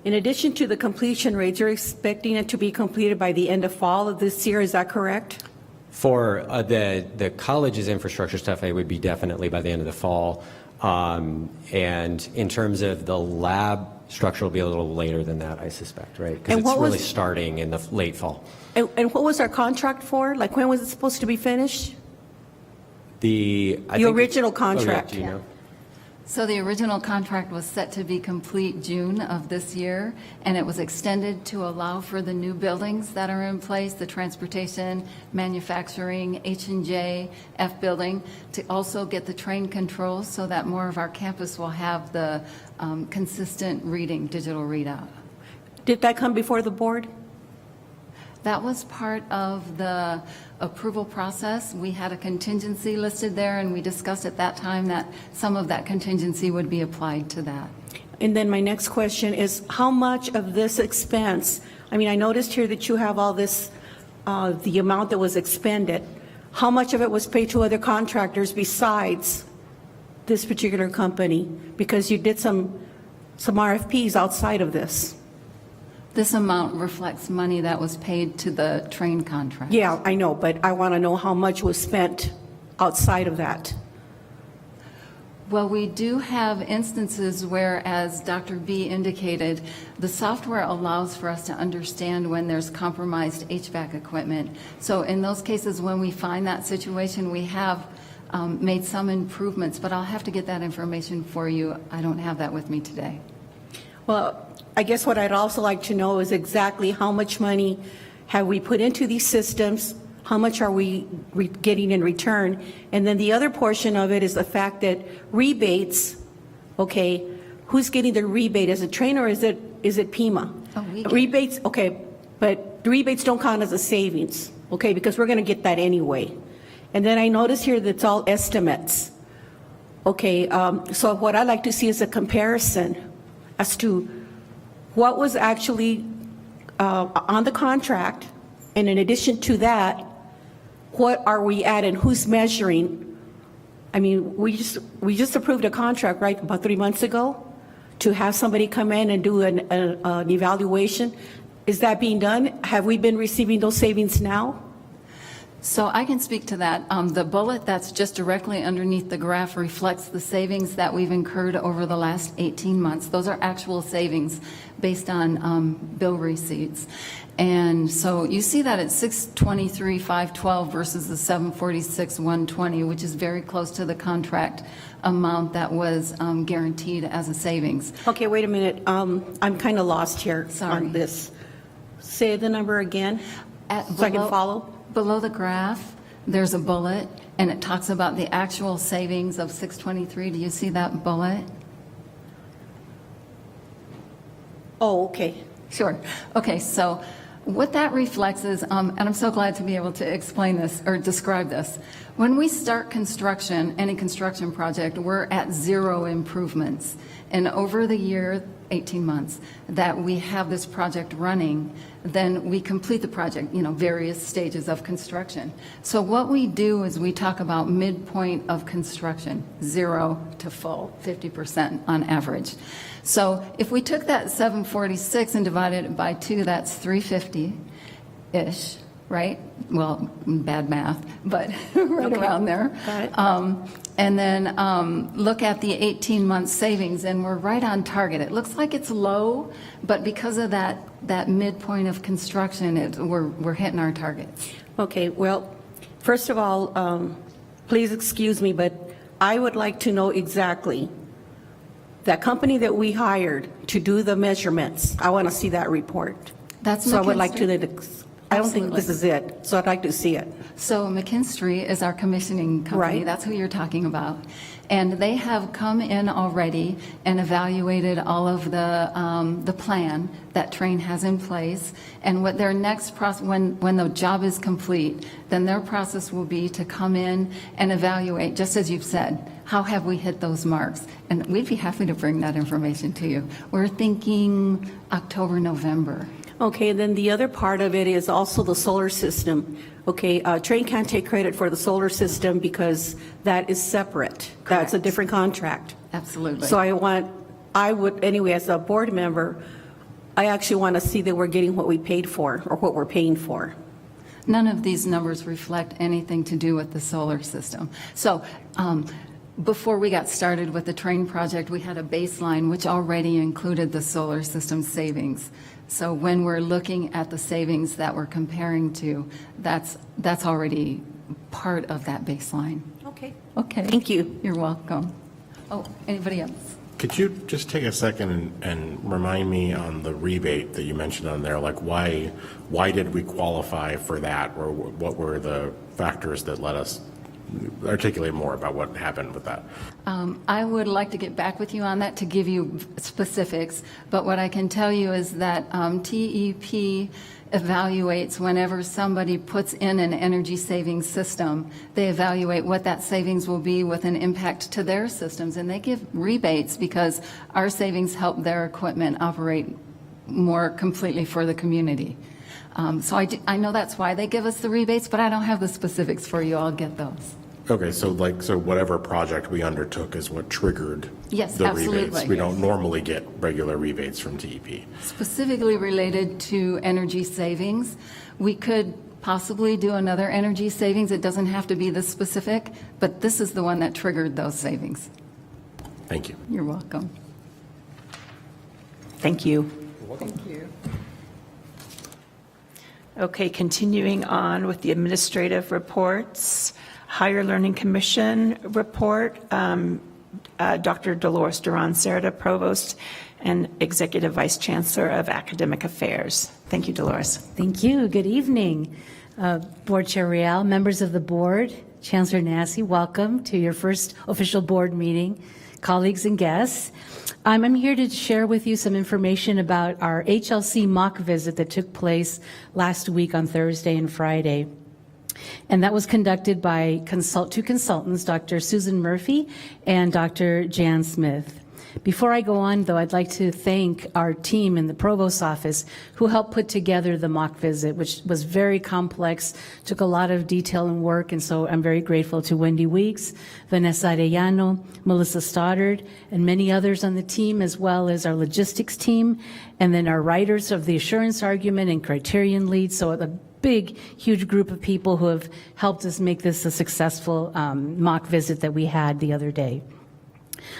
in addition to the completion rates, you're expecting it to be completed by the end of fall of this year, is that correct? For the college's infrastructure stuff, it would be definitely by the end of the fall. And in terms of the lab structure, will be a little later than that, I suspect, right? Because it's really starting in the late fall. And what was our contract for? Like, when was it supposed to be finished? The original contract. Oh, yeah, do you know? So the original contract was set to be complete June of this year, and it was extended to allow for the new buildings that are in place, the transportation, manufacturing, H&J, F building, to also get the train controls so that more of our campus will have the consistent digital readout. Did that come before the board? That was part of the approval process. We had a contingency listed there, and we discussed at that time that some of that contingency would be applied to that. And then my next question is, how much of this expense, I mean, I noticed here that you have all this, the amount that was expended. How much of it was paid to other contractors besides this particular company? Because you did some RFPs outside of this. This amount reflects money that was paid to the train contract. Yeah, I know, but I want to know how much was spent outside of that. Well, we do have instances where, as Dr. B indicated, the software allows for us to understand when there's compromised HVAC equipment. So in those cases, when we find that situation, we have made some improvements, but I'll have to get that information for you. I don't have that with me today. Well, I guess what I'd also like to know is exactly how much money have we put into these systems? How much are we getting in return? And then the other portion of it is the fact that rebates, okay, who's getting the rebate? Is it Train or is it Pima? Oh, we get- Rebates, okay, but the rebates don't count as a savings, okay, because we're going to get that anyway. And then I notice here that it's all estimates. Okay, so what I'd like to see is a comparison as to what was actually on the contract, and in addition to that, what are we at and who's measuring? I mean, we just approved a contract, right, about 3 months ago to have somebody come in and do an evaluation. Is that being done? Have we been receiving those savings now? So I can speak to that. The bullet that's just directly underneath the graph reflects the savings that we've incurred over the last 18 months. Those are actual savings based on bill receipts. And so you see that at 623,512 versus the 746,120, which is very close to the contract amount that was guaranteed as a savings. Okay, wait a minute. I'm kind of lost here Sorry. on this. Say the number again so I can follow. Below the graph, there's a bullet, and it talks about the actual savings of 623. Do you see that bullet? Oh, okay. Sure. Okay, so what that reflects is, and I'm so glad to be able to explain this or describe this. When we start construction, any construction project, we're at 0 improvements. And over the year, 18 months, that we have this project running, then we complete the project, various stages of construction. So what we do is we talk about midpoint of construction, 0 to full, 50% on average. So if we took that 746 and divided it by 2, that's 350-ish, right? Well, bad math, but right around there. Got it. And then look at the 18-month savings, and we're right on target. It looks like it's low, but because of that midpoint of construction, we're hitting our targets. Okay, well, first of all, please excuse me, but I would like to know exactly that company that we hired to do the measurements. I want to see that report. That's So I would like McKinstry. I don't think this is it, so I'd like to see it. So McKinstry is our commissioning company. Right. That's who you're talking about. And they have come in already and evaluated all of the plan that Train has in place. And what their next process, when the job is complete, then their process will be to come in and evaluate, just as you've said, how have we hit those marks? And we'd be happy to bring that information to you. We're thinking October, November. Okay, then the other part of it is also the solar system. Okay, Train can't take credit for the solar system because that is separate. That's a different contract. Absolutely. So I would, anyway, as a board member, I actually want to see that we're getting what we paid for or what we're paying for. None of these numbers reflect anything to do with the solar system. So before we got started with the Train project, we had a baseline which already included the solar system savings. So when we're looking at the savings that we're comparing to, that's already part of that baseline. Okay. Okay. Thank you. You're welcome. Oh, anybody else? Could you just take a second and remind me on the rebate that you mentioned on there, like why did we qualify for that, or what were the factors that let us articulate more about what happened with that? I would like to get back with you on that to give you specifics, but what I can tell you is that TEP evaluates whenever somebody puts in an energy savings system, they evaluate what that savings will be with an impact to their systems, and they give rebates because our savings help their equipment operate more completely for the community. So I know that's why they give us the rebates, but I don't have the specifics for you. I'll get those. Okay, so whatever project we undertook is what triggered Yes, the absolutely. rebates. We don't normally get regular rebates from TEP. Specifically related to energy savings, we could possibly do another energy savings. It doesn't have to be this specific, but this is the one that triggered those savings. Thank you. You're welcome. Thank you. Thank you. Okay, continuing on with the administrative reports. Higher Learning Commission report. Dr. Dolores Duran Cerda, Provost, and Executive Vice Chancellor of Academic Affairs. Thank you, Dolores. Thank you. Good evening, Board Chair Real, members of the board, Chancellor Nassy, welcome to your first official board meeting, colleagues and guests. I'm here to share with you some information about our HLC mock visit that took place last week on Thursday and Friday. And that was conducted by two consultants, Dr. Susan Murphy and Dr. Jan Smith. Before I go on, though, I'd like to thank our team in the Provost's office who helped put together the mock visit, which was very complex, took a lot of detail and work, and so I'm very grateful to Wendy Weeks, Vanessa Arellano, Melissa Stoddard, and many others on the team, as well as our logistics team, and then our writers of the assurance argument and criterion lead. So a big, huge group of people who have helped us make this a successful mock visit that we had the other day.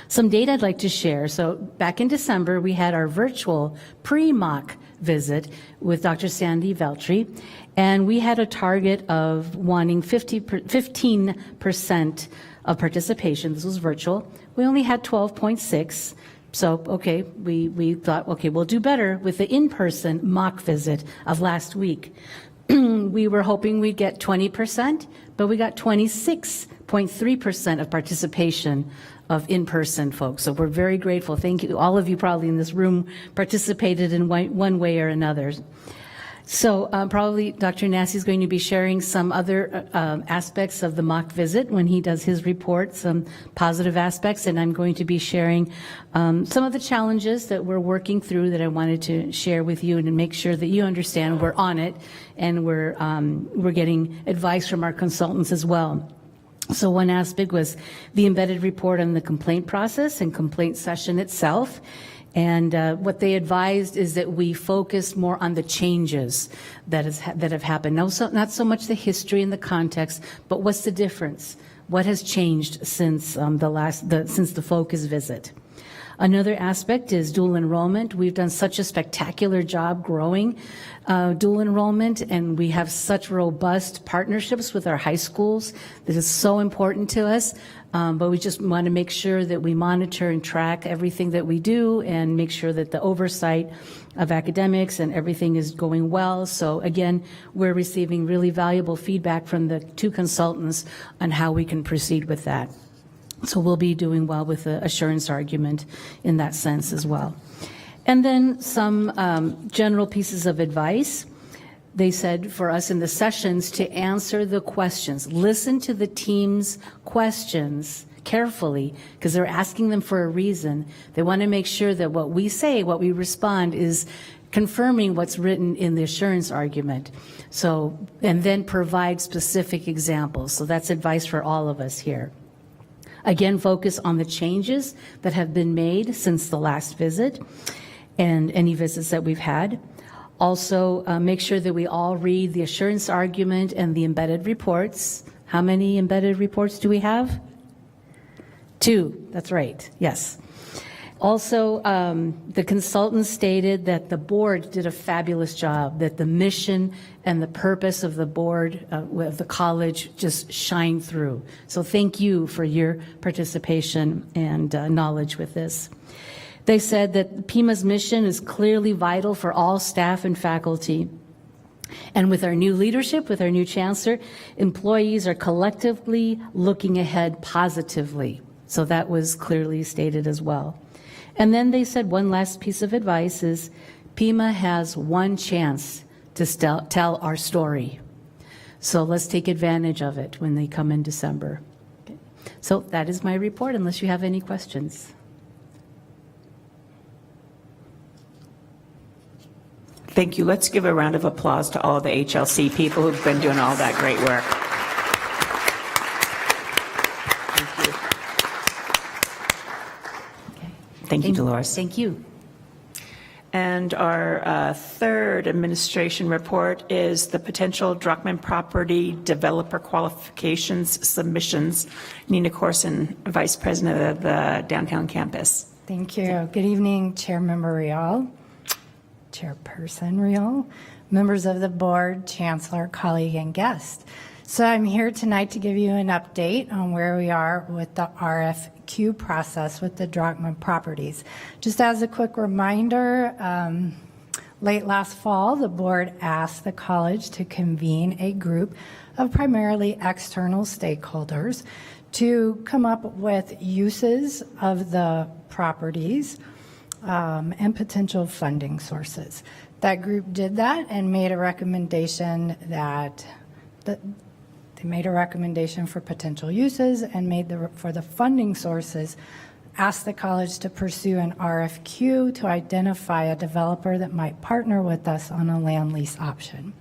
Some data I'd like to share. So back in December, we had our virtual pre-mock visit with Dr. Sandy Veltri, and we had a target of wanting 15% of participation. This was virtual. We only had 12.6. So, okay, we thought, okay, we'll do better with the in-person mock visit of last week. We were hoping we'd get 20%, but we got 26.3% of participation of in-person folks. So we're very grateful. Thank you. All of you probably in this room participated in one way or another. So probably Dr. Nassy is going to be sharing some other aspects of the mock visit when he does his report, some positive aspects, and I'm going to be sharing some of the challenges that we're working through that I wanted to share with you and to make sure that you understand we're on it and we're getting advice from our consultants as well. So one aspect was the embedded report on the complaint process and complaint session itself. And what they advised is that we focus more on the changes that have happened. Not so much the history and the context, but what's the difference? What has changed since since the focus visit? Another aspect is dual enrollment. We've done such a spectacular job growing dual enrollment, and we have such robust partnerships with our high schools. This is so important to us, but we just want to make sure that we monitor and track everything that we do and make sure that the oversight of academics and everything is going well. So again, we're receiving really valuable feedback from the two consultants on how we can proceed with that. So we'll be doing well with the assurance argument in that sense as well. And then some general pieces of advice. They said for us in the sessions to answer the questions, listen to the team's questions carefully because they're asking them for a reason. They want to make sure that what we say, what we respond is confirming what's written in the assurance argument. So, and then provide specific examples. So that's advice for all of us here. Again, focus on the changes that have been made since the last visit and any visits that we've had. Also, make sure that we all read the assurance argument and the embedded reports. How many embedded reports do we have? 2, that's right, yes. Also, the consultants stated that the board did a fabulous job, that the mission and the purpose of the board, of the college, just shine through. So thank you for your participation and knowledge with this. They said that Pima's mission is clearly vital for all staff and faculty. And with our new leadership, with our new chancellor, employees are collectively looking ahead positively. So that was clearly stated as well. And then they said one last piece of advice is Pima has one chance to tell our story. So let's take advantage of it when they come in December. Okay. So that is my report, unless you have any questions. Thank you. Let's give a round of applause to all the HLC people who've been doing all that great work. Thank you, Dolores. Thank you. And our third administration report is the potential Druckmann property developer qualifications submissions. Nina Corson, Vice President of the Downtown Campus. Thank you. Good evening, Chairmember Real, Chairperson Real, members of the board, Chancellor, colleague, and guest. So I'm here tonight to give you an update on where we are with the RFQ process with the Drachma properties. Just as a quick reminder, late last fall, the board asked the college to convene a group of primarily external stakeholders to come up with uses of the properties and potential funding sources. That group did that and made a recommendation they made a recommendation for potential uses and made for the funding sources, asked the college to pursue an RFQ to identify a developer that might partner with us on a land lease option.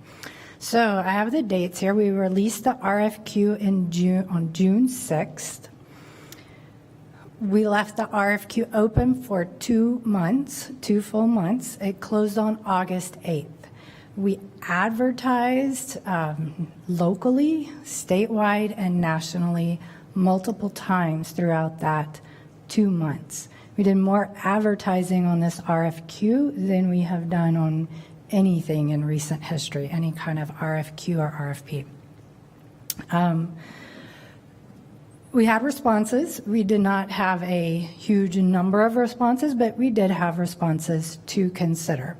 So I have the dates here. We released the RFQ on June 6th. We left the RFQ open for 2 months, 2 full months. It closed on August 8th. We advertised locally, statewide, and nationally multiple times throughout that 2 months. We did more advertising on this RFQ than we have done on anything in recent history, any kind of RFQ or RFP. We had responses. We did not have a huge number of responses, but we did have responses to consider.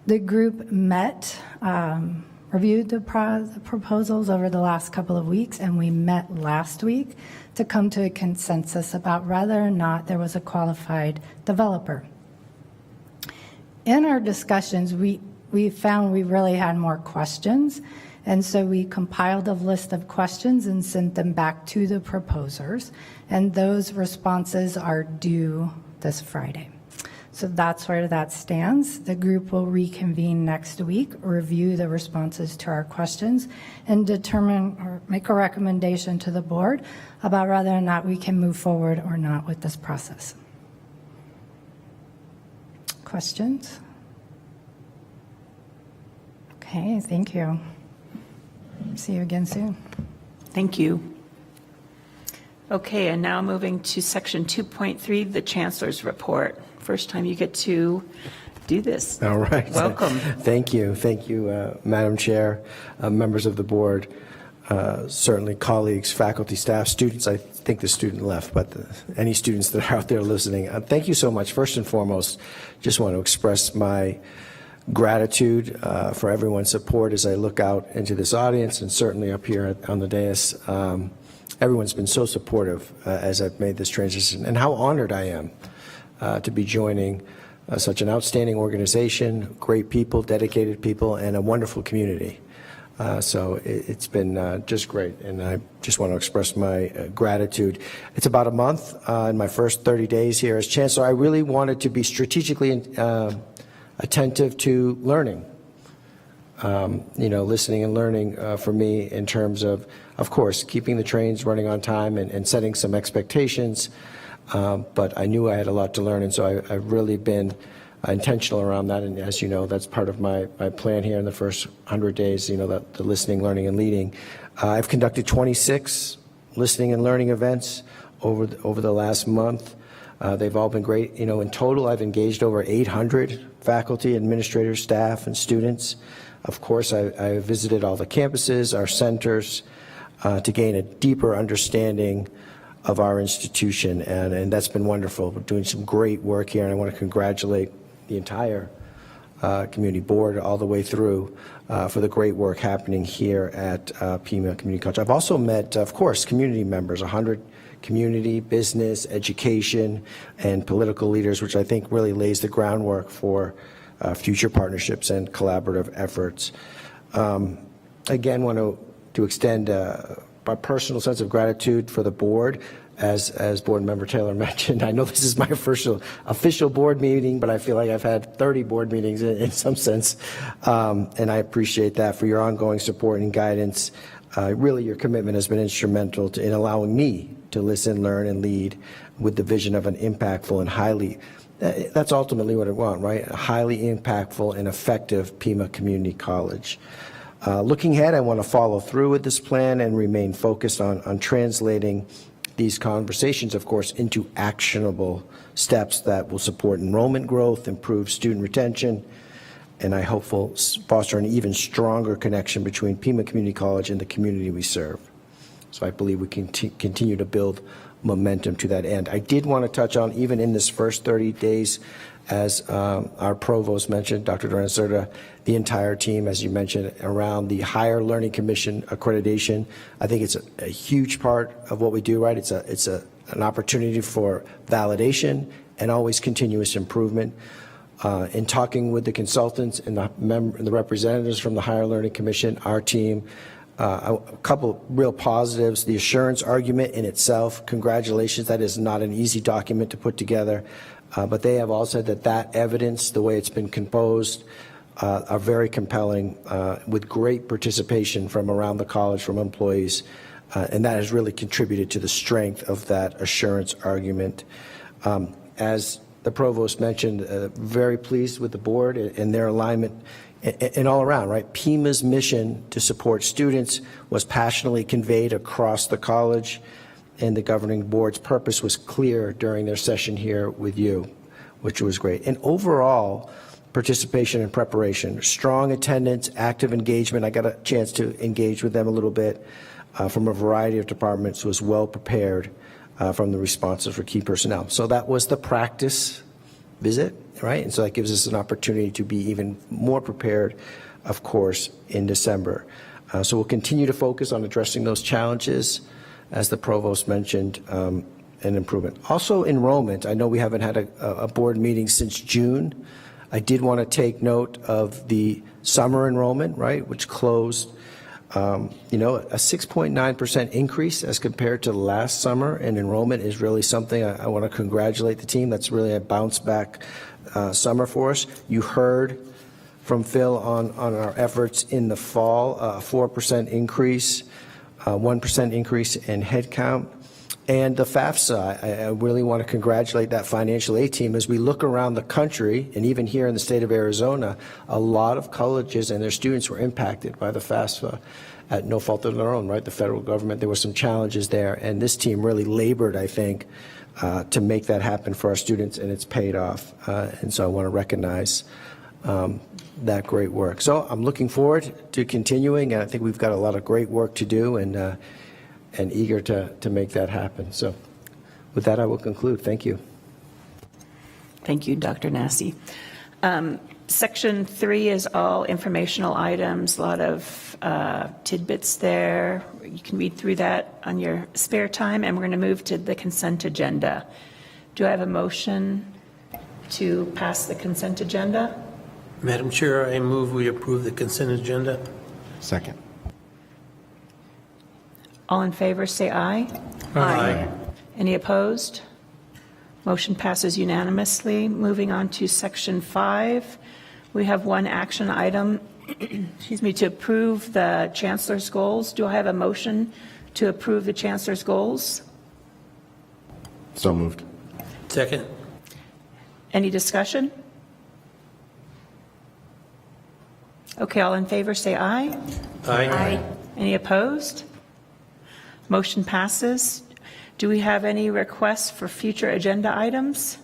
The group met, reviewed the proposals over the last couple of weeks, and we met last week to come to a consensus about whether or not there was a qualified developer. In our discussions, we found we really had more questions, and so we compiled a list of questions and sent them back to the proposers, and those responses are due this Friday. So that's where that stands. The group will reconvene next week, review the responses to our questions, and determine or make a recommendation to the board about whether or not we can move forward or not with this process. Questions? Okay, thank you. See you again soon. Thank you. Okay, and now moving to section 2.3, the Chancellor's Report. First time you get to do this. All right. Welcome. Thank you. Thank you, Madam Chair, members of the board, certainly colleagues, faculty, staff, students. I think the student left, but any students that are out there listening, thank you so much. First and foremost, just want to express my gratitude for everyone's support as I look out into this audience and certainly up here on the dais. Everyone's been so supportive as I've made this transition, and how honored I am to be joining such an outstanding organization, great people, dedicated people, and a wonderful community. So it's been just great, and I just want to express my gratitude. It's about a month in my first 30 days here as Chancellor. I really wanted to be strategically attentive to learning, listening and learning for me in terms of course, keeping the trains running on time and setting some expectations. But I knew I had a lot to learn, and so I've really been intentional around that. And as you know, that's part of my plan here in the first 100 days, the listening, learning, and leading. I've conducted 26 listening and learning events over the last month. They've all been great. In total, I've engaged over 800 faculty, administrators, staff, and students. Of course, I visited all the campuses, our centers, to gain a deeper understanding of our institution, and that's been wonderful. We're doing some great work here, and I want to congratulate the entire community board all the way through for the great work happening here at Pima Community College. I've also met, of course, community members, 100 community, business, education, and political leaders, which I think really lays the groundwork for future partnerships and collaborative efforts. Again, want to extend my personal sense of gratitude for the board. As Board Member Taylor mentioned, I know this is my first official board meeting, but I feel like I've had 30 board meetings in some sense, and I appreciate that for your ongoing support and guidance. Really, your commitment has been instrumental in allowing me to listen, learn, and lead with the vision of an impactful and that's ultimately what I want, right? A highly impactful and effective Pima Community College. Looking ahead, I want to follow through with this plan and remain focused on translating these conversations, of course, into actionable steps that will support enrollment growth, improve student retention, and I hope will foster an even stronger connection between Pima Community College and the community we serve. So I believe we can continue to build momentum to that end. I did want to touch on, even in this first 30 days, as our provost mentioned, Dr. Duran-Cerda, the entire team, as you mentioned, around the Higher Learning Commission accreditation. I think it's a huge part of what we do, right? It's an opportunity for validation and always continuous improvement. In talking with the consultants and the representatives from the Higher Learning Commission, our team, a couple real positives. The assurance argument in itself, congratulations, that is not an easy document to put together, but they have all said that evidence, the way it's been composed, are very compelling, with great participation from around the college, from employees, and that has really contributed to the strength of that assurance argument. As the provost mentioned, very pleased with the board and their alignment and all around, right? Pima's mission to support students was passionately conveyed across the college, and the governing board's purpose was clear during their session here with you, which was great. And overall, participation and preparation, strong attendance, active engagement. I got a chance to engage with them a little bit from a variety of departments, was well prepared from the responses for key personnel. So that was the practice visit, right? And so that gives us an opportunity to be even more prepared, of course, in December. So we'll continue to focus on addressing those challenges, as the provost mentioned, and improvement. Also, enrollment. I know we haven't had a board meeting since June. I did want to take note of the summer enrollment, right, which closed, a 6.9% increase as compared to last summer, and enrollment is really something I want to congratulate the team. That's really a bounce back summer for us. You heard from Phil on our efforts in the fall, a 4% increase, 1% increase in headcount. And the FAFSA, I really want to congratulate that financial aid team. As we look around the country, and even here in the state of Arizona, a lot of colleges and their students were impacted by the FAFSA at no fault of their own, right? The federal government, there were some challenges there, and this team really labored, I think, to make that happen for our students, and it's paid off. And so I want to recognize that great work. So I'm looking forward to continuing, and I think we've got a lot of great work to do, and eager to make that happen. So with that, I will conclude. Thank you. Thank you, Dr. Nassi. Section 3 is all informational items, a lot of tidbits there. You can read through that on your spare time, and we're going to move to the consent agenda. Do I have a motion to pass the consent agenda? Madam Chair, I move we approve the consent agenda. Second. All in favor, say aye. Aye. Any opposed? Motion passes unanimously. Moving on to Section 5, we have one action item, to approve the Chancellor's goals. Do I have a motion to approve the Chancellor's goals? So moved. Second. Any discussion? Okay, all in favor, say aye. Aye. Any opposed? Motion passes. Do we have any requests for future agenda items?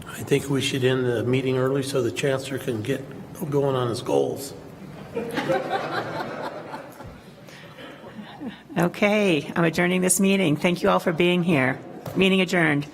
I think we should end the meeting early so the Chancellor can get going on his goals. Okay, I'm adjourning this meeting. Thank you all for being here. Meeting adjourned.